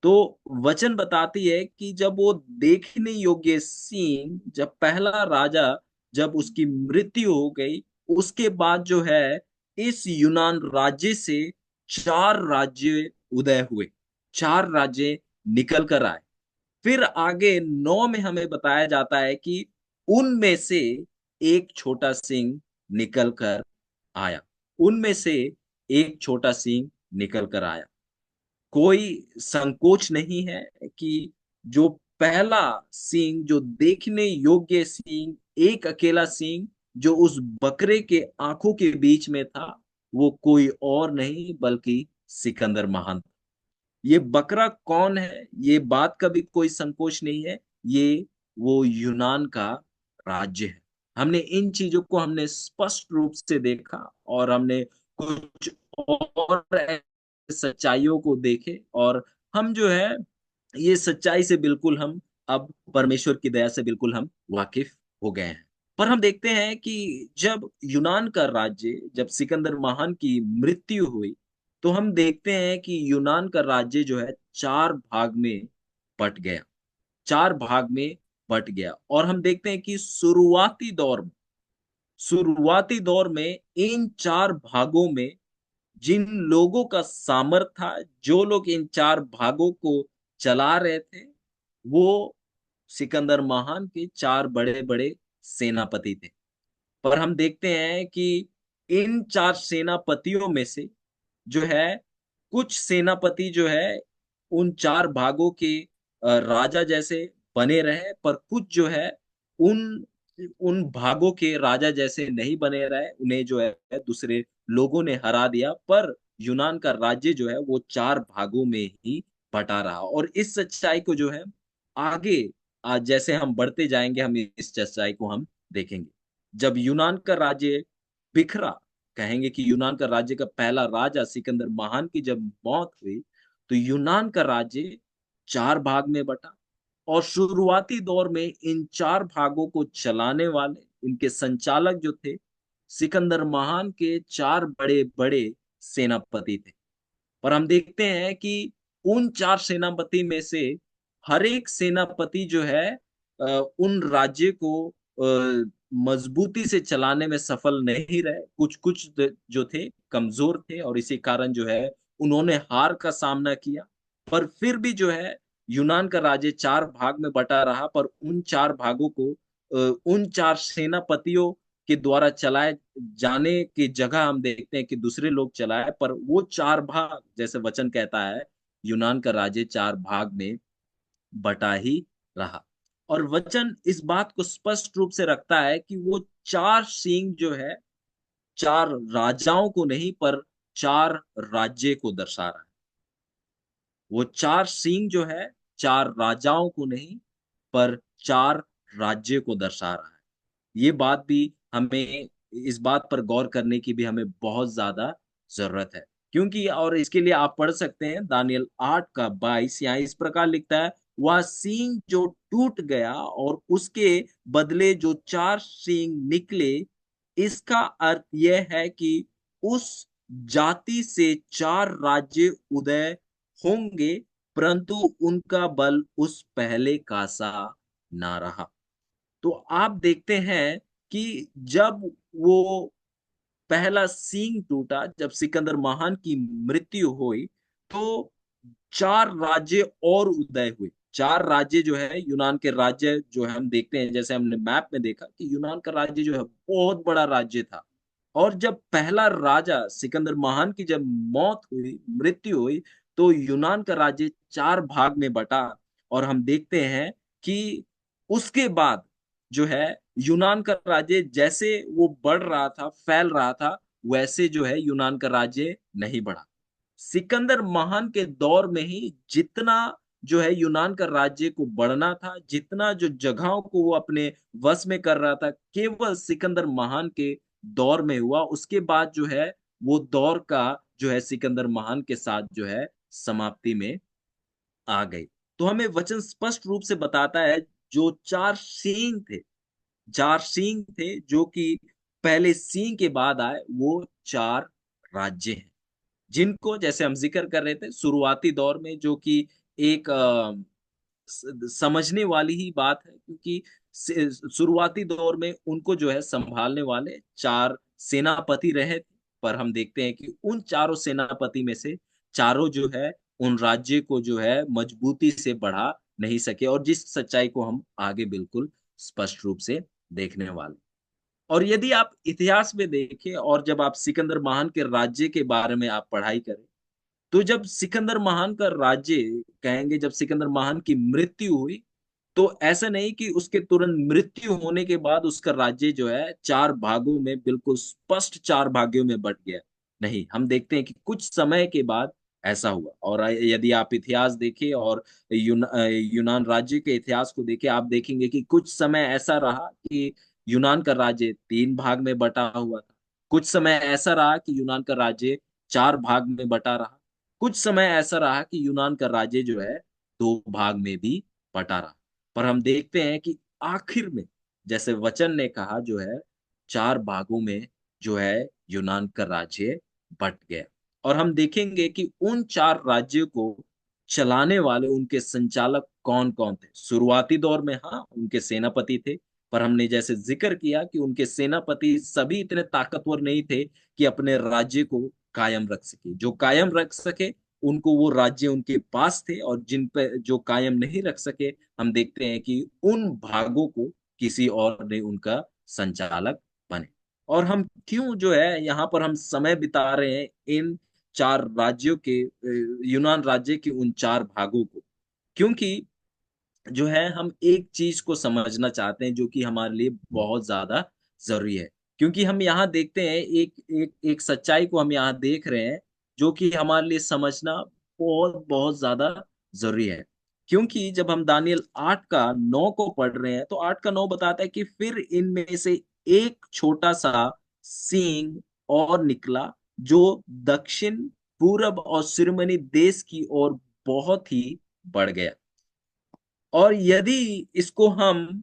तो वचन बताती है कि जब वो देखने योग्य सीन, जब पहला राजा, जब उसकी मृत्यु हो गई, उसके बाद जो है इस यूनान राज्य से 4 राज्य उदय हुए, 4 राज्य निकल कर आए। फिर आगे 9 में हमें बताया जाता है कि उनमें से एक छोटा सिंह निकल कर आया, उनमें से एक छोटा सिंह निकल कर आया। कोई संकोच नहीं है कि जो पहला सींग, जो देखने योग्य सींग, एक अकेला सींग जो उस बकरे के आंखों के बीच में था, वो कोई और नहीं बल्कि सिकंदर महान। ये बकरा कौन है, ये बात का भी कोई संकोच नहीं है, ये वो यूनान का राज्य है। हमने इन चीजों को हमने स्पष्ट रूप से देखा, और हमने कुछ और सच्चाइयों को देखे, और हम जो है ये सच्चाई से बिल्कुल हम अब परमेश्वर की दया से बिल्कुल हम वाकिफ हो गए हैं। पर हम देखते हैं कि जब यूनान का राज्य, जब सिकंदर महान की मृत्यु हुई, तो हम देखते हैं कि यूनान का राज्य जो है 4 भाग में बट गया, 4 भाग में बट गया। और हम देखते हैं कि शुरुआती दौर में इन 4 भागों में जिन लोगों का सामर्थ था, जो लोग इन 4 भागों को चला रहे थे, वो सिकंदर महान के 4 बड़े बड़े सेनापति थे। पर हम देखते हैं कि इन 4 सेनापतियों में से जो है कुछ सेनापति जो है उन 4 भागों के राजा जैसे बने रहे, पर कुछ जो है उन उन भागों के राजा जैसे नहीं बने रहे, उन्हें जो है दूसरे लोगों ने हरा दिया। पर यूनान का राज्य जो है वो 4 भागों में ही बटा रहा। और इस सच्चाई को जो है आगे आज जैसे हम बढ़ते जाएंगे, हम इस सच्चाई को हम देखेंगे। जब यूनान का राज्य बिखरा, कहेंगे कि यूनान का राज्य का पहला राजा सिकंदर महान की जब मौत हुई, तो यूनान का राज्य 4 भाग में बटा। और शुरुआती दौर में इन चार भागों को चलाने वाले इनके संचालक जो थे, सिकंदर महान के चार बड़े बड़े सेनापति थे। पर हम देखते हैं कि उन चार सेनापति में से हर एक सेनापति जो है उन राज्य को मजबूती से चलाने में सफल नहीं रहे। कुछ कुछ जो थे कमजोर थे और इसी कारण जो है उन्होंने हार का सामना किया। पर फिर भी जो है यूनान का राज्य चार भाग में बटा रहा, पर उन चार भागों को उन चार सेनापतियों के द्वारा चलाए जाने की जगह हम देखते हैं कि दूसरे लोग चलाए, पर वो चार भाग जैसे वचन कहता है यूनान का राज्य चार भाग में बटा ही रहा। और वचन इस बात को स्पष्ट रूप से रखता है कि वो चार सींग जो है चार राजाओं को नहीं पर चार राज्य को दर्शा रहा है। वो चार सींग जो है चार राजाओं को नहीं पर चार राज्य को दर्शा रहा है। ये बात भी हमें इस बात पर गौर करने की भी हमें बहुत ज्यादा जरूरत है। क्योंकि और इसके लिए आप पढ़ सकते हैं दानियल 8 का 22, यहाँ इस प्रकार लिखता है, वह सींग जो टूट गया और उसके बदले जो चार सींग निकले, इसका अर्थ यह है कि उस जाति से चार राज्य उदय होंगे, परंतु उनका बल उस पहले का सा ना रहा। तो आप देखते हैं कि जब वो पहला सींग टूटा, जब सिकंदर महान की मृत्यु हुई, तो चार राज्य और उदय हुए। चार राज्य जो है यूनान के राज्य जो है हम देखते हैं, जैसे हमने मैप में देखा कि यूनान का राज्य जो है बहुत बड़ा राज्य था। और जब पहला राजा सिकंदर महान की जब मौत हुई, मृत्यु हुई, तो यूनान का राज्य चार भाग में बटा। और हम देखते हैं कि उसके बाद जो है यूनान का राज्य जैसे वो बढ़ रहा था, फैल रहा था, वैसे जो है यूनान का राज्य नहीं बढ़ा। सिकंदर महान के दौर में ही जितना जो है यूनान का राज्य को बढ़ना था, जितना जो जगहों को वो अपने वश में कर रहा था, केवल सिकंदर महान के दौर में हुआ। उसके बाद जो है वो दौर का जो है सिकंदर महान के साथ जो है समाप्ति में आ गई। तो हमें वचन स्पष्ट रूप से बताता है जो चार सींग थे, चार सींग थे जो कि पहले सींग के बाद आए, वो चार राज्य हैं, जिनको जैसे हम जिक्र कर रहे थे शुरुआती दौर में, जो कि एक समझने वाली ही बात है, क्योंकि शुरुआती दौर में उनको जो है संभालने वाले चार सेनापति रहे थे। पर हम देखते हैं कि उन चारों सेनापति में से चारों जो है उन राज्य को जो है मजबूती से बढ़ा नहीं सके, और जिस सच्चाई को हम आगे बिल्कुल स्पष्ट रूप से देखने वाले। और यदि आप इतिहास में देखें और जब आप सिकंदर महान के राज्य के बारे में आप पढ़ाई करें, तो जब सिकंदर महान का राज्य कहेंगे, जब सिकंदर महान की मृत्यु हुई, तो ऐसा नहीं कि उसके तुरंत मृत्यु होने के बाद उसका राज्य जो है चार भागों में बिल्कुल स्पष्ट चार भागों में बट गया। नहीं, हम देखते हैं कि कुछ समय के बाद ऐसा हुआ। और यदि आप इतिहास देखें और यूनान राज्य के इतिहास को देखें, आप देखेंगे कि कुछ समय ऐसा रहा कि यूनान का राज्य तीन भाग में बटा हुआ था। कुछ समय ऐसा रहा कि यूनान का राज्य चार भाग में बटा रहा। कुछ समय ऐसा रहा कि यूनान का राज्य जो है दो भाग में भी बटा रहा। पर हम देखते हैं कि आखिर में जैसे वचन ने कहा जो है चार भागों में जो है यूनान का राज्य बट गया। और हम देखेंगे कि उन चार राज्यों को चलाने वाले उनके संचालक कौन कौन थे। शुरुआती दौर में हाँ उनके सेनापति थे, पर हमने जैसे जिक्र किया कि उनके सेनापति सभी इतने ताकतवर नहीं थे कि अपने राज्य को कायम रख सके। जो कायम रख सके उनको वो राज्य उनके पास थे, और जिन पे जो कायम नहीं रख सके, हम देखते हैं कि उन भागों को किसी और ने उनका संचालक बने। और हम क्यों जो है यहाँ पर हम समय बिता रहे हैं इन चार राज्यों के यूनान राज्य के उन चार भागों को, क्योंकि जो है हम एक चीज को समझना चाहते हैं जो कि हमारे लिए बहुत ज्यादा जरूरी है। क्योंकि हम यहाँ देखते हैं एक एक एक सच्चाई को हम यहाँ देख रहे हैं जो कि हमारे लिए समझना बहुत बहुत ज्यादा जरूरी है। क्योंकि जब हम दानियल 8 का 9 को पढ़ रहे हैं, तो 8 का 9 बताता है कि फिर इनमें से एक छोटा सा सींग और निकला, जो दक्षिण पूरब और सिरमनी देश की ओर बहुत ही बढ़ गया। और यदि इसको हम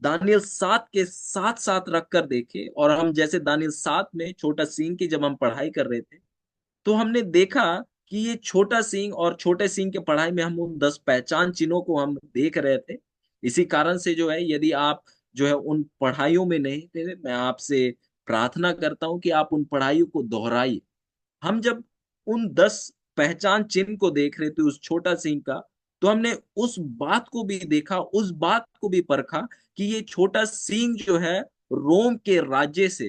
दानियल 7 के साथ साथ रखकर देखें, और हम जैसे दानियल 7 में छोटा सींग की जब हम पढ़ाई कर रहे थे, तो हमने देखा कि ये छोटा सींग और छोटे सींग के पढ़ाई में हम उन 10 पहचान चिन्हों को हम देख रहे थे। इसी कारण से जो है, यदि आप जो है उन पढ़ाइयों में नहीं थे, मैं आपसे प्रार्थना करता हूं कि आप उन पढ़ाइयों को दोहराइए। हम जब उन 10 पहचान चिन्ह को देख रहे थे उस छोटा सिंह का, तो हमने उस बात को भी देखा, उस बात को भी परखा कि ये छोटा सिंह जो है रोम के राज्य से,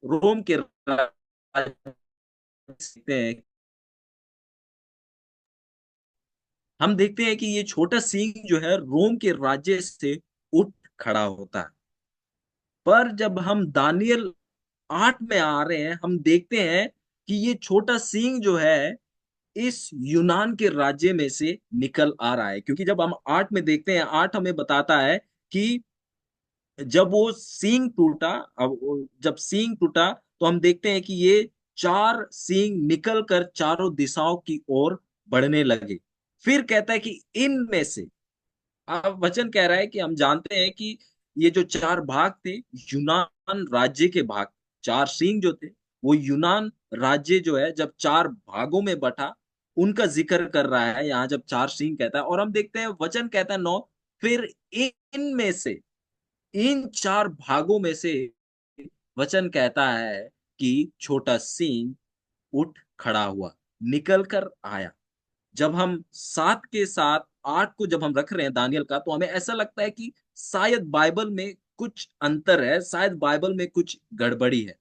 रोम के राज्य से, हम देखते हैं कि ये छोटा सिंह जो है रोम के राज्य से उठ खड़ा होता है। पर जब हम दानियल 8 में आ रहे हैं, हम देखते हैं कि ये छोटा सिंह जो है इस यूनान के राज्य में से निकल आ रहा है। क्योंकि जब हम 8 में देखते हैं, 8 हमें बताता है कि जब वो सींग टूटा, जब सींग टूटा, तो हम देखते हैं कि ये चार सींग निकल कर चारों दिशाओं की ओर बढ़ने लगे। फिर कहता है कि इनमें से, अब वचन कह रहा है कि हम जानते हैं कि ये जो चार भाग थे, यूनान राज्य के भाग, चार सींग जो थे, वो यूनान राज्य जो है जब चार भागों में बटा, उनका जिक्र कर रहा है यहाँ जब चार सींग कहता है। और हम देखते हैं वचन कहता है 9, फिर इनमें से, इन चार भागों में से वचन कहता है कि छोटा सिंह उठ खड़ा हुआ, निकल कर आया। जब हम 7 के साथ 8 को जब हम रख रहे हैं दानियल का, तो हमें ऐसा लगता है कि शायद बाइबल में कुछ अंतर है, शायद बाइबल में कुछ गड़बड़ी है।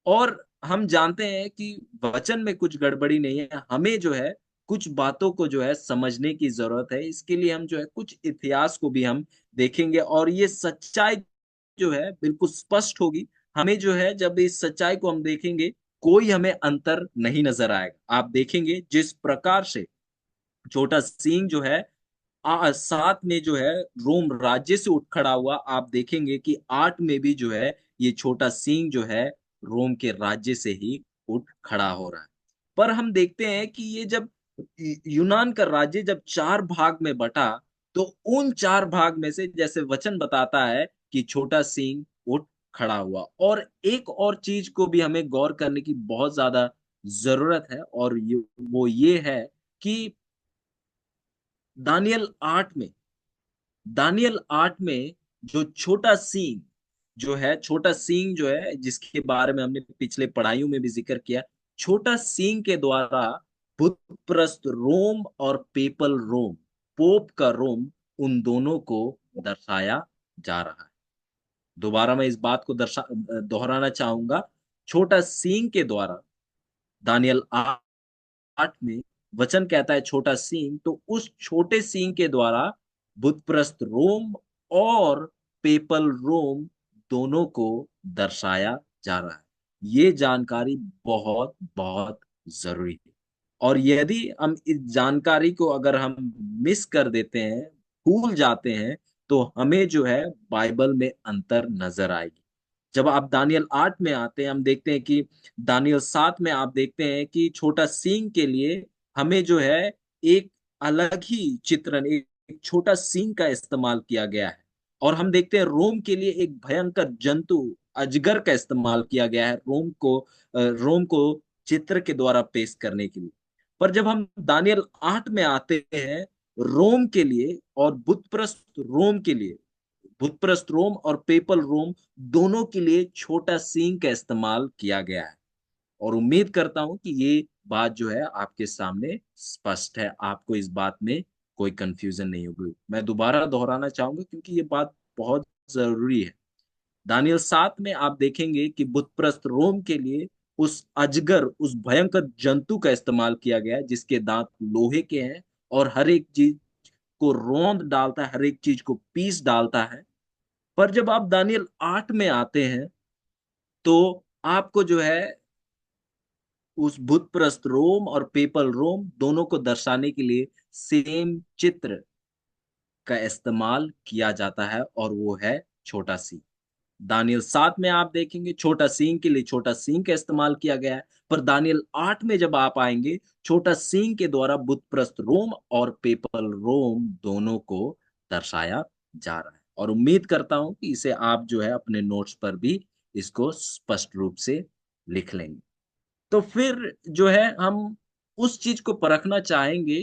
और हम जानते हैं कि वचन में कुछ गड़बड़ी नहीं है, हमें जो है कुछ बातों को जो है समझने की जरूरत है। इसके लिए हम जो है कुछ इतिहास को भी हम देखेंगे, और ये सच्चाई जो है बिल्कुल स्पष्ट होगी। हमें जो है जब इस सच्चाई को हम देखेंगे, कोई हमें अंतर नहीं नजर आएगा। आप देखेंगे जिस प्रकार से छोटा सिंह जो है सात में जो है रोम राज्य से उठ खड़ा हुआ, आप देखेंगे कि 8 में भी जो है ये छोटा सिंह जो है रोम के राज्य से ही उठ खड़ा हो रहा है। पर हम देखते हैं कि ये जब यूनान का राज्य जब चार भाग में बटा, तो उन चार भाग में से जैसे वचन बताता है कि छोटा सिंह उठ खड़ा हुआ। और एक और चीज को भी हमें गौर करने की बहुत ज्यादा जरूरत है, और वो ये है कि दानियल 8 में, दानियल 8 में जो छोटा सींग जो है, छोटा सींग जो है जिसके बारे में हमने पिछले पढ़ाइयों में भी जिक्र किया, छोटा सींग के द्वारा बुतप्रस्त रोम और पेपल रोम, पोप का रोम, उन दोनों को दर्शाया जा रहा है। दोबारा मैं इस बात को दोहराना चाहूंगा। छोटा सींग के द्वारा दानियल 8 में वचन कहता है छोटा सींग, तो उस छोटे सींग के द्वारा बुतप्रस्त रोम और पेपल रोम दोनों को दर्शाया जा रहा है। ये जानकारी बहुत बहुत जरूरी है। और यदि हम इस जानकारी को अगर हम मिस कर देते हैं, भूल जाते हैं, तो हमें जो है बाइबल में अंतर नजर आएगी। जब आप दानियल 8 में आते हैं, हम देखते हैं कि दानियल 7 में आप देखते हैं कि छोटा सींग के लिए हमें जो है एक अलग ही चित्रण, एक छोटा सींग का इस्तेमाल किया गया है। और हम देखते हैं रोम के लिए एक भयंकर जंतु अजगर का इस्तेमाल किया गया है, रोम को चित्र के द्वारा पेश करने के लिए। पर जब हम दानियल 8 में आते हैं, रोम के लिए और बुतप्रस्त रोम के लिए, बुतप्रस्त रोम और पेपल रोम दोनों के लिए छोटा सींग का इस्तेमाल किया गया है। और उम्मीद करता हूं कि ये बात जो है आपके सामने स्पष्ट है, आपको इस बात में कोई कंफ्यूजन नहीं होगी। मैं दोबारा दोहराना चाहूंगा क्योंकि ये बात बहुत जरूरी है। दानियल 7 में आप देखेंगे कि बुतप्रस्त रोम के लिए उस अजगर, उस भयंकर जंतु का इस्तेमाल किया गया है जिसके दांत लोहे के हैं, और हर एक चीज को रौंद डालता है, हर एक चीज को पीस डालता है। पर जब आप दानियल 8 में आते हैं, तो आपको जो है उस बुतप्रस्त रोम और पेपल रोम दोनों को दर्शाने के लिए सेम चित्र का इस्तेमाल किया जाता है, और वो है छोटा सी। दानियल 7 में आप देखेंगे छोटा सींग के लिए छोटा सींग का इस्तेमाल किया गया है। पर दानियल 8 में जब आप आएंगे, छोटा सींग के द्वारा बुतप्रस्त रोम और पेपल रोम दोनों को दर्शाया जा रहा है। और उम्मीद करता हूं कि इसे आप जो है अपने नोट्स पर भी इसको स्पष्ट रूप से लिख लेंगे। तो फिर जो है हम उस चीज को परखना चाहेंगे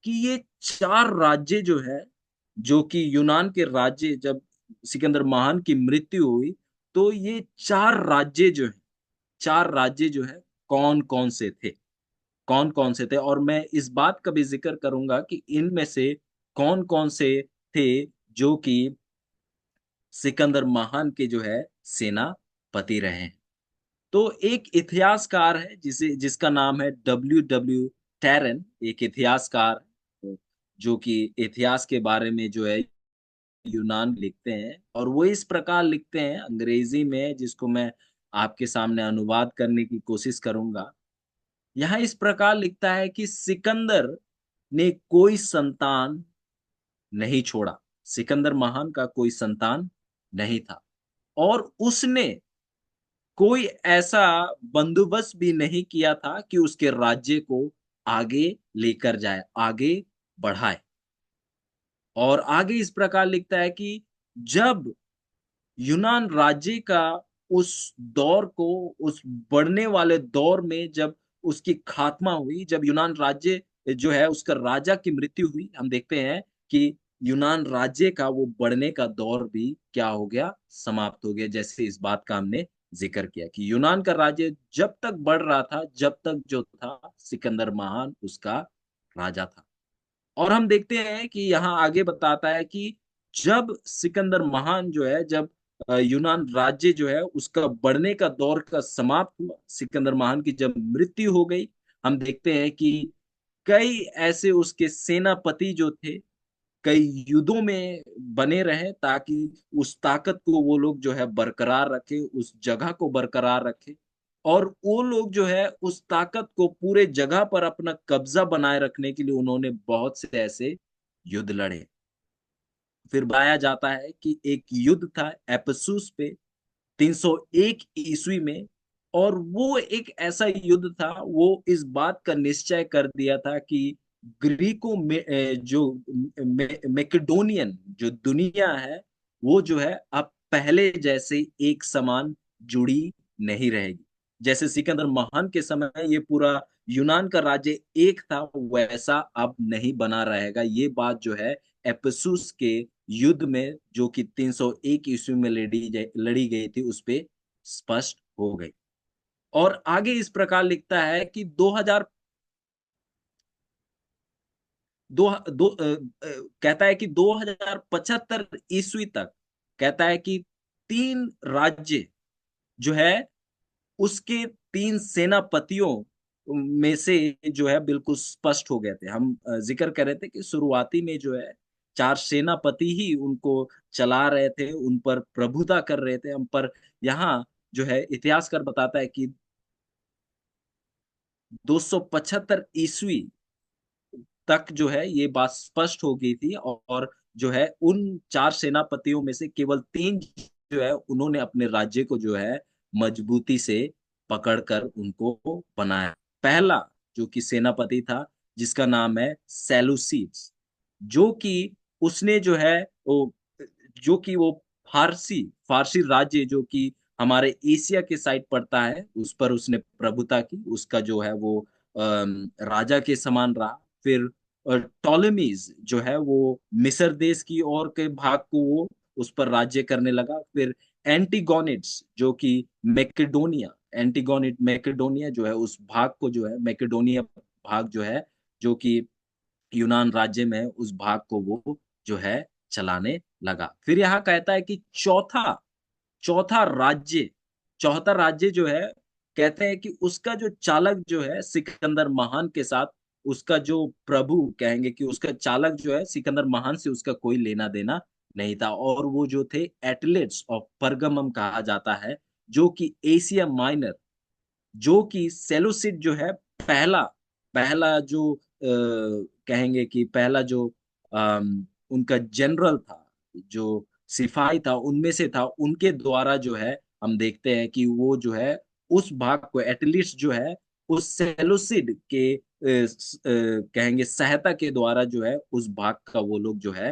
कि ये चार राज्य जो है, जो कि यूनान के राज्य, जब सिकंदर महान की मृत्यु हुई तो ये चार राज्य जो है, चार राज्य जो है कौन कौन से थे, कौन कौन से थे। और मैं इस बात का भी जिक्र करूंगा कि इनमें से कौन कौन से थे जो कि सिकंदर महान के जो है सेनापति रहे हैं। तो एक इतिहासकार है जिसका नाम है डब्ल्यू टैरन, एक इतिहासकार जो कि इतिहास के बारे में जो है यूनान लिखते हैं, और वो इस प्रकार लिखते हैं अंग्रेजी में, जिसको मैं आपके सामने अनुवाद करने की कोशिश करूंगा। यहाँ इस प्रकार लिखता है कि सिकंदर ने कोई संतान नहीं छोड़ा, सिकंदर महान का कोई संतान नहीं था, और उसने कोई ऐसा बंदोबस्त भी नहीं किया था कि उसके राज्य को आगे लेकर जाए, आगे बढ़ाए। और आगे इस प्रकार लिखता है कि जब यूनान राज्य का उस दौर को, उस बढ़ने वाले दौर में जब उसकी खात्मा हुई, जब यूनान राज्य जो है उसका राजा की मृत्यु हुई, हम देखते हैं कि यूनान राज्य का वो बढ़ने का दौर भी क्या हो गया, समाप्त हो गया। जैसे इस बात का हमने जिक्र किया कि यूनान का राज्य जब तक बढ़ रहा था, जब तक जो था सिकंदर महान उसका राजा था। और हम देखते हैं कि यहाँ आगे बताता है कि जब सिकंदर महान जो है, जब यूनान राज्य जो है उसका बढ़ने का दौर का समाप्त हुआ, सिकंदर महान की जब मृत्यु हो गई, हम देखते हैं कि कई ऐसे उसके सेनापति जो थे कई युद्धों में बने रहे, ताकि उस ताकत को वो लोग जो है बरकरार रखे, उस जगह को बरकरार रखे। और वो लोग जो है उस ताकत को पूरे जगह पर अपना कब्जा बनाए रखने के लिए उन्होंने बहुत से ऐसे युद्ध लड़े। फिर बताया जाता है कि एक युद्ध था एफेसुस पे 301 ईस्वी में, और वो एक ऐसा युद्ध था, वो इस बात का निश्चय कर दिया था कि ग्रीको में जो मैकेडोनियन जो दुनिया है, वो जो है अब पहले जैसे एक समान जुड़ी नहीं रहेगी। जैसे सिकंदर महान के समय ये पूरा यूनान का राज्य एक था, वैसा अब नहीं बना रहेगा। ये बात जो है एफेसुस के युद्ध में, जो कि 301 ईस्वी में लड़ी गई थी, उस पे स्पष्ट हो गई। और आगे इस प्रकार लिखता है कि 2000 दो, दो कहता है कि 2075 ईस्वी तक, कहता है कि तीन राज्य जो है उसके तीन सेनापतियों में से जो है बिल्कुल स्पष्ट हो गए थे। हम जिक्र कर रहे थे कि शुरुआती में जो है चार सेनापति ही उनको चला रहे थे, उन पर प्रभुता कर रहे थे। हम पर यहाँ जो है इतिहासकार बताता है कि 275 ईस्वी तक जो है ये बात स्पष्ट हो गई थी, और जो है उन चार सेनापतियों में से केवल तीन जो है उन्होंने अपने राज्य को जो है मजबूती से पकड़कर उनको बनाया। पहला जो कि सेनापति था, जिसका नाम है सेलुसिड्स, जो कि उसने जो है वो, जो कि वो फारसी फारसी राज्य जो कि हमारे एशिया के साइड पड़ता है, उस पर उसने प्रभुता की, उसका जो है वो राजा के समान रहा। फिर टॉलेमीज जो है वो मिस्र देश की और के भाग को वो उस पर राज्य करने लगा। फिर एंटीगोनिड्स जो कि मैकेडोनिया, एंटीगोनिड मैकेडोनिया जो है उस भाग को जो है मैकेडोनिया भाग जो है, जो कि यूनान राज्य में है, उस भाग को वो जो है चलाने लगा। फिर यहाँ कहता है कि चौथा चौथा राज्य चौथा राज्य जो है, कहते हैं कि उसका जो चालक जो है सिकंदर महान के साथ, उसका जो प्रभु कहेंगे कि उसका चालक जो है सिकंदर महान से उसका कोई लेना देना नहीं था। और वो जो थे एटलेट्स ऑफ परगमम कहा जाता है, जो कि एशिया माइनर, जो कि सेलुसिड जो है पहला पहला जो कहेंगे कि पहला जो उनका जनरल था, जो सिपाही था उनमें से था, उनके द्वारा जो है हम देखते हैं कि वो जो है उस भाग को एटलीस्ट जो है उस सेलुसिड के कहेंगे सहायता के द्वारा जो है उस भाग का वो लोग जो है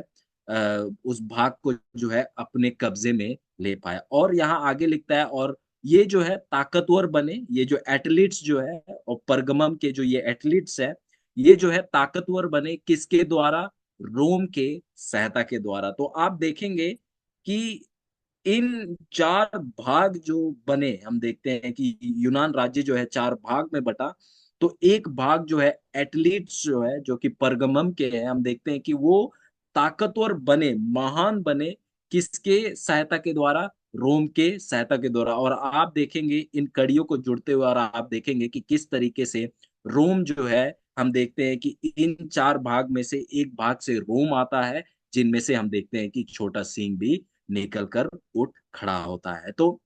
उस भाग को जो है अपने कब्जे में ले पाया। और यहाँ आगे लिखता है, और ये जो है ताकतवर बने, ये जो एथलीट्स जो है, और परगमम के जो ये एथलीट्स है, ये जो है ताकतवर बने किसके द्वारा? रोम के सहायता के द्वारा। तो आप देखेंगे कि इन चार भाग जो बने, हम देखते हैं कि यूनान राज्य जो है चार भाग में बटा। तो एक भाग जो है एथलीट्स जो है, जो कि परगमम के हैं, हम देखते हैं कि वो ताकतवर बने, महान बने, किसके सहायता के द्वारा? रोम के सहायता के द्वारा। और आप देखेंगे इन कड़ियों को जुड़ते हुए, और आप देखेंगे कि किस तरीके से रोम जो है, हम देखते हैं कि इन चार भाग में से एक भाग से रोम आता है, जिनमें से हम देखते हैं कि छोटा सिंह भी निकल कर उठ खड़ा होता है। तो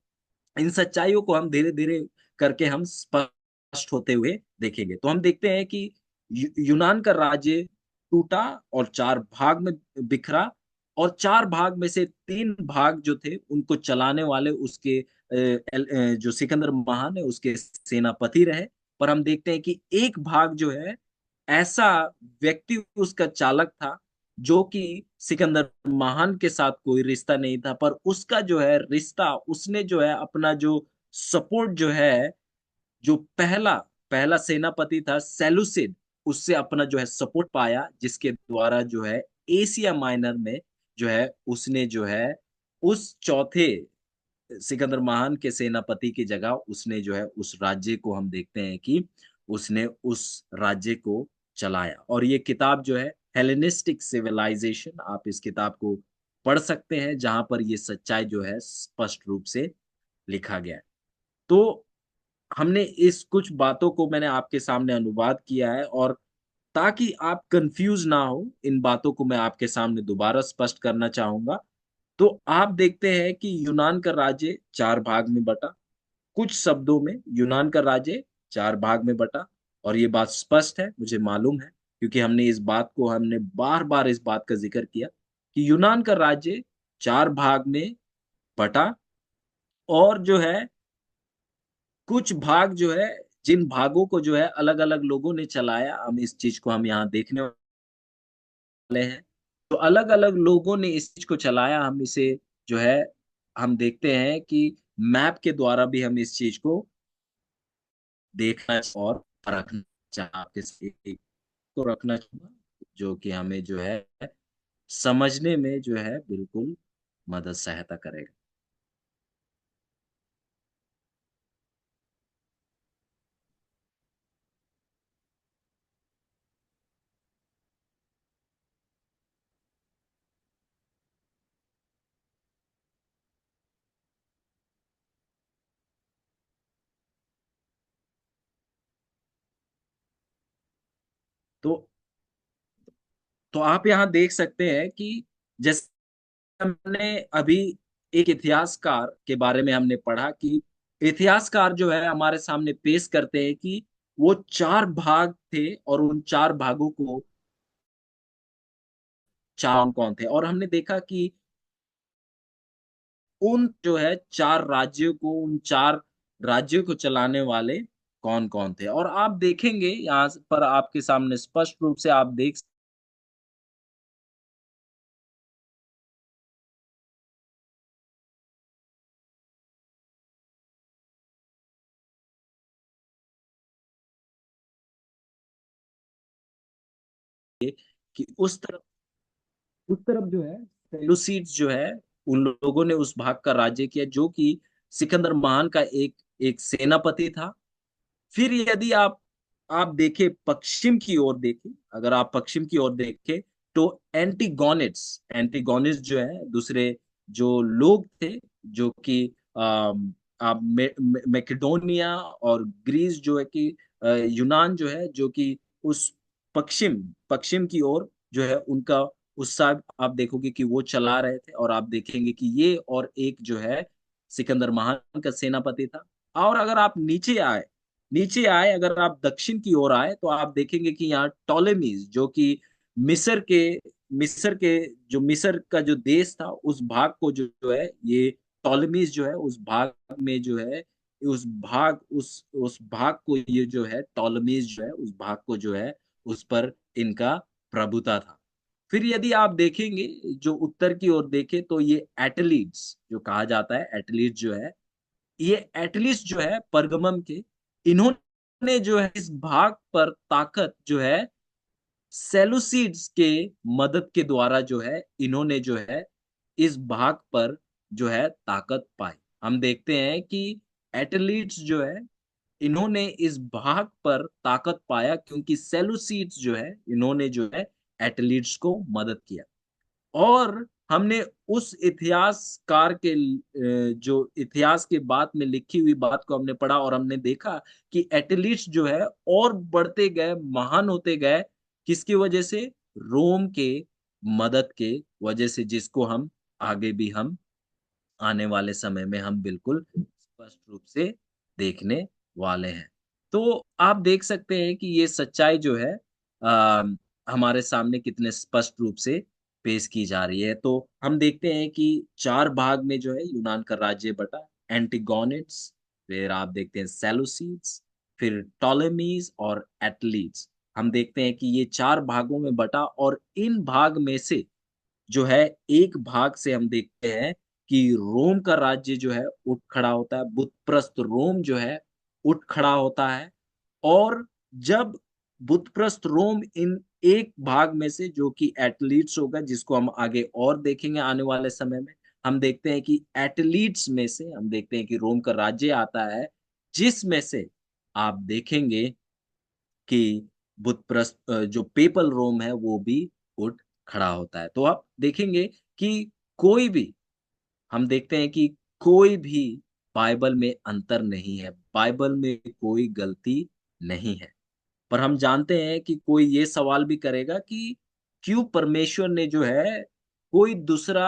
इन सच्चाइयों को हम धीरे धीरे करके हम स्पष्ट होते हुए देखेंगे। तो हम देखते हैं कि यूनान का राज्य टूटा और चार भाग में बिखरा, और चार भाग में से तीन भाग जो थे उनको चलाने वाले उसके जो सिकंदर महान है उसके सेनापति रहे। पर हम देखते हैं कि एक भाग जो है, ऐसा व्यक्ति उसका चालक था, जो कि सिकंदर महान के साथ कोई रिश्ता नहीं था, पर उसका जो है रिश्ता, उसने जो है अपना जो सपोर्ट जो है, जो पहला पहला सेनापति था सेलुसिड, उससे अपना जो है सपोर्ट पाया, जिसके द्वारा जो है एशिया माइनर में जो है उसने जो है उस चौथे सिकंदर महान के सेनापति की जगह उसने जो है उस राज्य को, हम देखते हैं कि उसने उस राज्य को चलाया। और ये किताब जो है हेलेनिस्टिक सिविलाइजेशन, आप इस किताब को पढ़ सकते हैं, जहां पर ये सच्चाई जो है स्पष्ट रूप से लिखा गया है। तो हमने इस कुछ बातों को मैंने आपके सामने अनुवाद किया है, और ताकि आप कंफ्यूज ना हो, इन बातों को मैं आपके सामने दोबारा स्पष्ट करना चाहूंगा। तो आप देखते हैं कि यूनान का राज्य चार भाग में बटा। कुछ शब्दों में यूनान का राज्य चार भाग में बटा, और ये बात स्पष्ट है, मुझे मालूम है, क्योंकि हमने बार बार इस बात का जिक्र किया कि यूनान का राज्य चार भाग में बटा। और जो है कुछ भाग जो है, जिन भागों को जो है अलग अलग लोगों ने चलाया, हम इस चीज को हम यहाँ देखने वाले हैं। तो अलग अलग लोगों ने इस चीज को चलाया, हम इसे जो है हम देखते हैं कि मैप के द्वारा भी हम इस चीज को देखना और परखना को रखना चाहिए, जो कि हमें जो है समझने में जो है बिल्कुल मदद सहायता करेगा। तो तो आप यहाँ देख सकते हैं कि जैसे हमने अभी एक इतिहासकार के बारे में हमने पढ़ा कि इतिहासकार जो है हमारे सामने पेश करते हैं कि वो चार भाग थे, और उन चार भागों को चार कौन थे, और हमने देखा कि उन जो है चार राज्यों को, उन चार राज्यों को चलाने वाले कौन कौन थे। और आप देखेंगे यहाँ पर आपके सामने स्पष्ट रूप से आप देख सकते कि उस तरफ जो है सेलूसिड्स जो है, उन लोगों ने उस भाग का राज्य किया, जो कि सिकंदर महान का एक एक सेनापति था। फिर यदि आप देखें पश्चिम की ओर देखें, अगर आप पश्चिम की ओर देखें, तो एंटीगोनिस जो है दूसरे जो लोग थे, जो कि आप मैकेडोनिया और ग्रीस जो है कि यूनान जो है, जो कि उस पश्चिम पश्चिम की ओर जो है उनका उस साइड आप देखोगे कि वो चला रहे थे। और आप देखेंगे कि ये और एक जो है सिकंदर महान का सेनापति था। और अगर आप नीचे आए, अगर आप दक्षिण की ओर आए, तो आप देखेंगे कि यहाँ टॉलेमीज, जो कि मिस्र के मिस्र का जो देश था, उस भाग को जो है ये टॉलेमीज जो है उस भाग में जो है उस भाग को ये जो है टॉलेमीज जो है उस भाग को जो है उस पर इनका प्रभुता था। फिर यदि आप देखेंगे, जो उत्तर की ओर देखें, तो ये एटलीट्स जो कहा जाता है, एटलीट जो है, ये एटलीस्ट जो है परगमम के, इन्होंने जो है इस भाग पर ताकत जो है सेलुसिड्स के मदद के द्वारा जो है इन्होंने जो है इस भाग पर जो है ताकत पाई। हम देखते हैं कि एटलीट्स जो है इन्होंने इस भाग पर ताकत पाया, क्योंकि सेलुसिड्स जो है इन्होंने जो है एटलीट्स को मदद किया। और हमने उस इतिहासकार के जो इतिहास के बाद में लिखी हुई बात को हमने पढ़ा, और हमने देखा कि एटलीट्स जो है और बढ़ते गए, महान होते गए, किसकी वजह से? रोम के मदद के वजह से, जिसको हम आगे भी हम आने वाले समय में हम बिल्कुल स्पष्ट रूप से देखने वाले हैं। तो आप देख सकते हैं कि ये सच्चाई जो है हमारे सामने कितने स्पष्ट रूप से पेश की जा रही है। तो हम देखते हैं कि 4 भाग में जो है यूनान का राज्य बँटा। एंटिगोनिड्स, फिर आप देखते हैं सेलूसिड्स, फिर टॉलेमीज़ और एटलीड्स। हम देखते हैं कि ये 4 भागों में बँटा, और इन भाग में से जो है एक भाग से हम देखते हैं कि रोम का राज्य जो है उठ खड़ा होता है, बुतप्रस्त रोम जो है उठ खड़ा होता है। और जब बुतप्रस्त रोम इन एक भाग में से, जो कि एटलीट्स होगा, जिसको हम आगे और देखेंगे आने वाले समय में, हम देखते हैं कि एटलीट्स में से हम देखते हैं कि रोम का राज्य आता है, जिसमें से आप देखेंगे कि जो पेपल रोम है वो भी उठ खड़ा होता है। तो आप देखेंगे कि कोई भी हम देखते हैं कि कोई भी बाइबल में अंतर नहीं है, बाइबल में कोई गलती नहीं है। पर हम जानते हैं कि कोई ये सवाल भी करेगा कि क्यों परमेश्वर ने जो है कोई दूसरा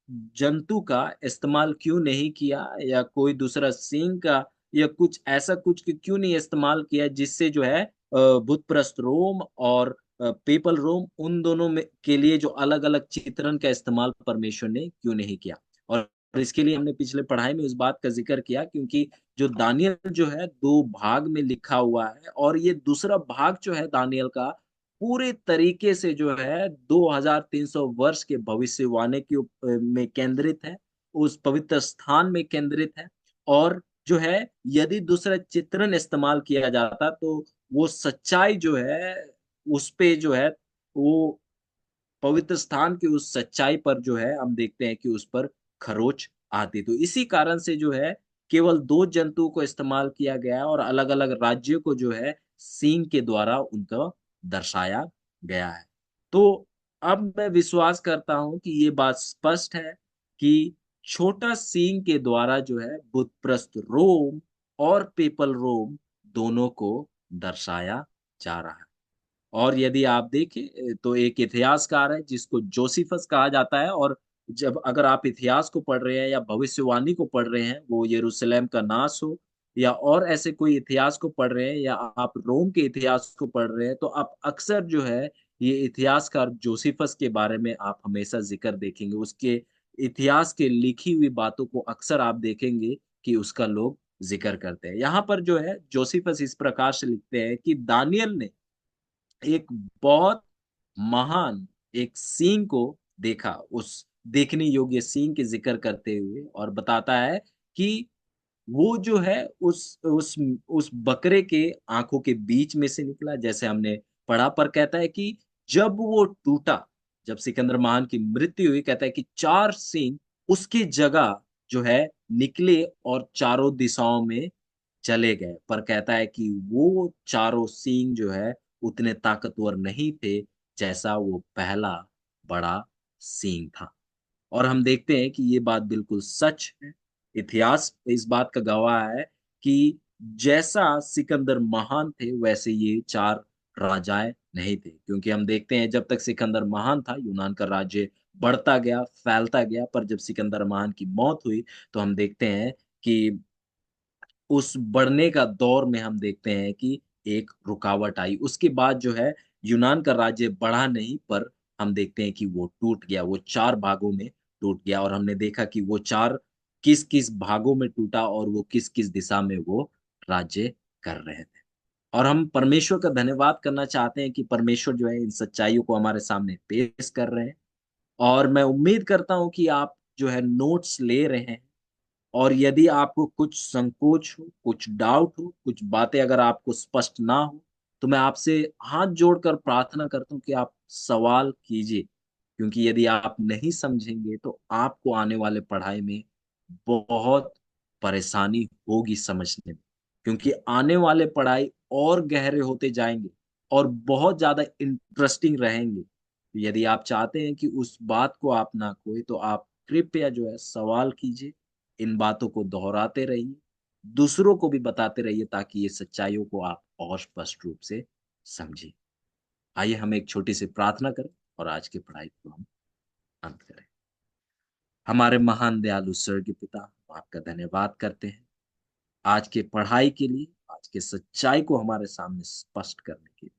जंतु का इस्तेमाल क्यों नहीं किया, या कोई दूसरा सींग का, या कुछ ऐसा कुछ क्यों नहीं इस्तेमाल किया, जिससे जो है बुतप्रस्त रोम और पेपल रोम, उन दोनों में के लिए जो अलग-अलग चित्रण का इस्तेमाल परमेश्वर ने क्यों नहीं किया। और इसके लिए हमने पिछले पढ़ाई में उस बात का ज़िक्र किया, क्योंकि जो दानियल जो है 2 भाग में लिखा हुआ है, और ये दूसरा भाग जो है दानियल का पूरे तरीके से जो है 2300 वर्ष के भविष्यवाणी के में केंद्रित है, उस पवित्र स्थान में केंद्रित है। और जो है यदि दूसरा चित्रण इस्तेमाल किया जाता, तो वो सच्चाई जो है उस पे जो है वो पवित्र स्थान की उस सच्चाई पर जो है हम देखते हैं कि उस पर खरोंच आती। तो इसी कारण से जो है केवल 2 जंतुओं को इस्तेमाल किया गया है, और अलग-अलग राज्यों को जो है सींग के द्वारा उनका दर्शाया गया है। तो अब मैं विश्वास करता हूँ कि ये बात स्पष्ट है कि छोटा सींग के द्वारा जो है बुतप्रस्त रोम और पेपल रोम दोनों को दर्शाया जा रहा है। और यदि आप देखें तो एक इतिहासकार है जिसको जोसिफस कहा जाता है, और जब अगर आप इतिहास को पढ़ रहे हैं या भविष्यवाणी को पढ़ रहे हैं, वो यरूशलेम का नाश हो या और ऐसे कोई इतिहास को पढ़ रहे हैं, या आप रोम के इतिहास को पढ़ रहे हैं, तो आप अक्सर जो है ये इतिहासकार जोसिफस के बारे में आप हमेशा ज़िक्र देखेंगे। उसके इतिहास के लिखी हुई बातों को अक्सर आप देखेंगे कि उसका लोग ज़िक्र करते हैं। यहाँ पर जो है जोसिफस इस प्रकार से लिखते हैं कि दानिय्येल ने एक बहुत महान एक सींग को देखा, उस देखने योग्य सींग के ज़िक्र करते हुए, और बताता है कि वो जो है उस बकरे के आँखों के बीच में से निकला, जैसे हमने पढ़ा। पर कहता है कि जब वो टूटा, जब सिकंदर महान की मृत्यु हुई, कहता है कि 4 सींग उसकी जगह जो है निकले और चारों दिशाओं में चले गए। पर कहता है कि वो चारों सींग जो है उतने ताकतवर नहीं थे, जैसा वो पहला बड़ा सींग था। और हम देखते हैं कि ये बात बिल्कुल सच है। इतिहास इस बात का गवाह है कि जैसा सिकंदर महान थे, वैसे ये 4 राजाएँ नहीं थे। क्योंकि हम देखते हैं जब तक सिकंदर महान था, यूनान का राज्य बढ़ता गया, फैलता गया, पर जब सिकंदर महान की मौत हुई, तो हम देखते हैं कि उस बढ़ने का दौर में हम देखते हैं कि एक रुकावट आई। उसके बाद जो है यूनान का राज्य बढ़ा नहीं, पर हम देखते हैं कि वो टूट गया, वो 4 भागों में टूट गया, और हमने देखा कि वो 4 किस-किस भागों में टूटा, और वो किस-किस दिशा में वो राज्य कर रहे थे। और हम परमेश्वर का धन्यवाद करना चाहते हैं कि परमेश्वर जो है इन सच्चाइयों को हमारे सामने पेश कर रहे हैं। और मैं उम्मीद करता हूँ कि आप जो है नोट्स ले रहे हैं, और यदि आपको कुछ संकोच हो, कुछ डाउट हो, कुछ बातें अगर आपको स्पष्ट ना हो, तो मैं आपसे हाथ जोड़कर प्रार्थना करता हूँ कि आप सवाल कीजिए। क्योंकि यदि आप नहीं समझेंगे तो आपको आने वाले पढ़ाई में बहुत परेशानी होगी समझने में। क्योंकि आने वाले पढ़ाई और गहरे होते जाएँगे और बहुत ज़्यादा इंटरेस्टिंग रहेंगे। यदि आप चाहते हैं कि उस बात को आप ना खोएँ, तो आप कृपया जो है सवाल कीजिए, इन बातों को दोहराते रहिए, दूसरों को भी बताते रहिए ताकि ये सच्चाइयों को आप और स्पष्ट रूप से समझें। आइए हम एक छोटी-सी प्रार्थना करें और आज की पढ़ाई को हम अंत करें। हमारे महान दयालु स्वर्गीय पिता, हम आपका धन्यवाद करते हैं, आज की पढ़ाई के लिए, आज की सच्चाई को हमारे सामने स्पष्ट करने के लिए।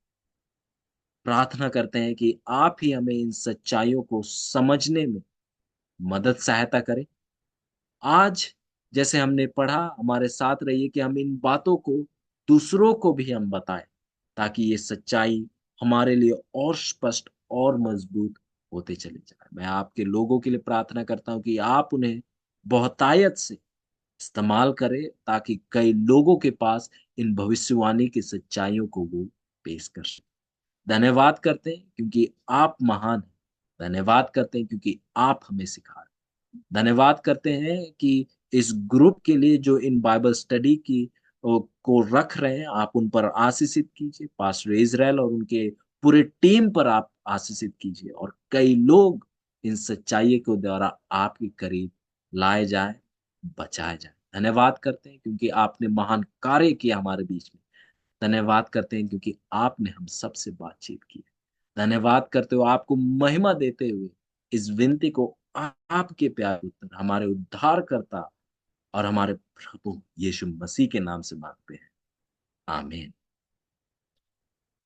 प्रार्थना करते हैं कि आप ही हमें इन सच्चाइयों को समझने में मदद सहायता करें। आज जैसे हमने पढ़ा, हमारे साथ रहिए कि हम इन बातों को दूसरों को भी हम बताएँ, ताकि ये सच्चाई हमारे लिए और स्पष्ट और मजबूत होते चले जाएँ। मैं आपके लोगों के लिए प्रार्थना करता हूँ कि आप उन्हें बहुतायत से इस्तेमाल करें, ताकि कई लोगों के पास इन भविष्यवाणी की सच्चाइयों को वो पेश कर सकें। धन्यवाद करते हैं क्योंकि आप महान हैं। धन्यवाद करते हैं क्योंकि आप हमें सिखा रहे हैं। धन्यवाद करते हैं कि इस ग्रुप के लिए जो इन बाइबल स्टडी की को रख रहे हैं, आप उन पर आशीषित कीजिए। पास्टर इज़राइल और उनके पूरे टीम पर आप आशीषित कीजिए और कई लोग इन सच्चाइयों के द्वारा आपके करीब लाए जाएँ, बचाए जाएँ। धन्यवाद करते हैं क्योंकि आपने महान कार्य किया हमारे बीच में। धन्यवाद करते हैं क्योंकि आपने हम सबसे बातचीत की। धन्यवाद करते हुए आपको महिमा देते हुए इस विनती को आपके प्यारे पुत्र हमारे उद्धारकर्ता और हमारे प्रभु यीशु मसीह के नाम से मांगते हैं। आमीन।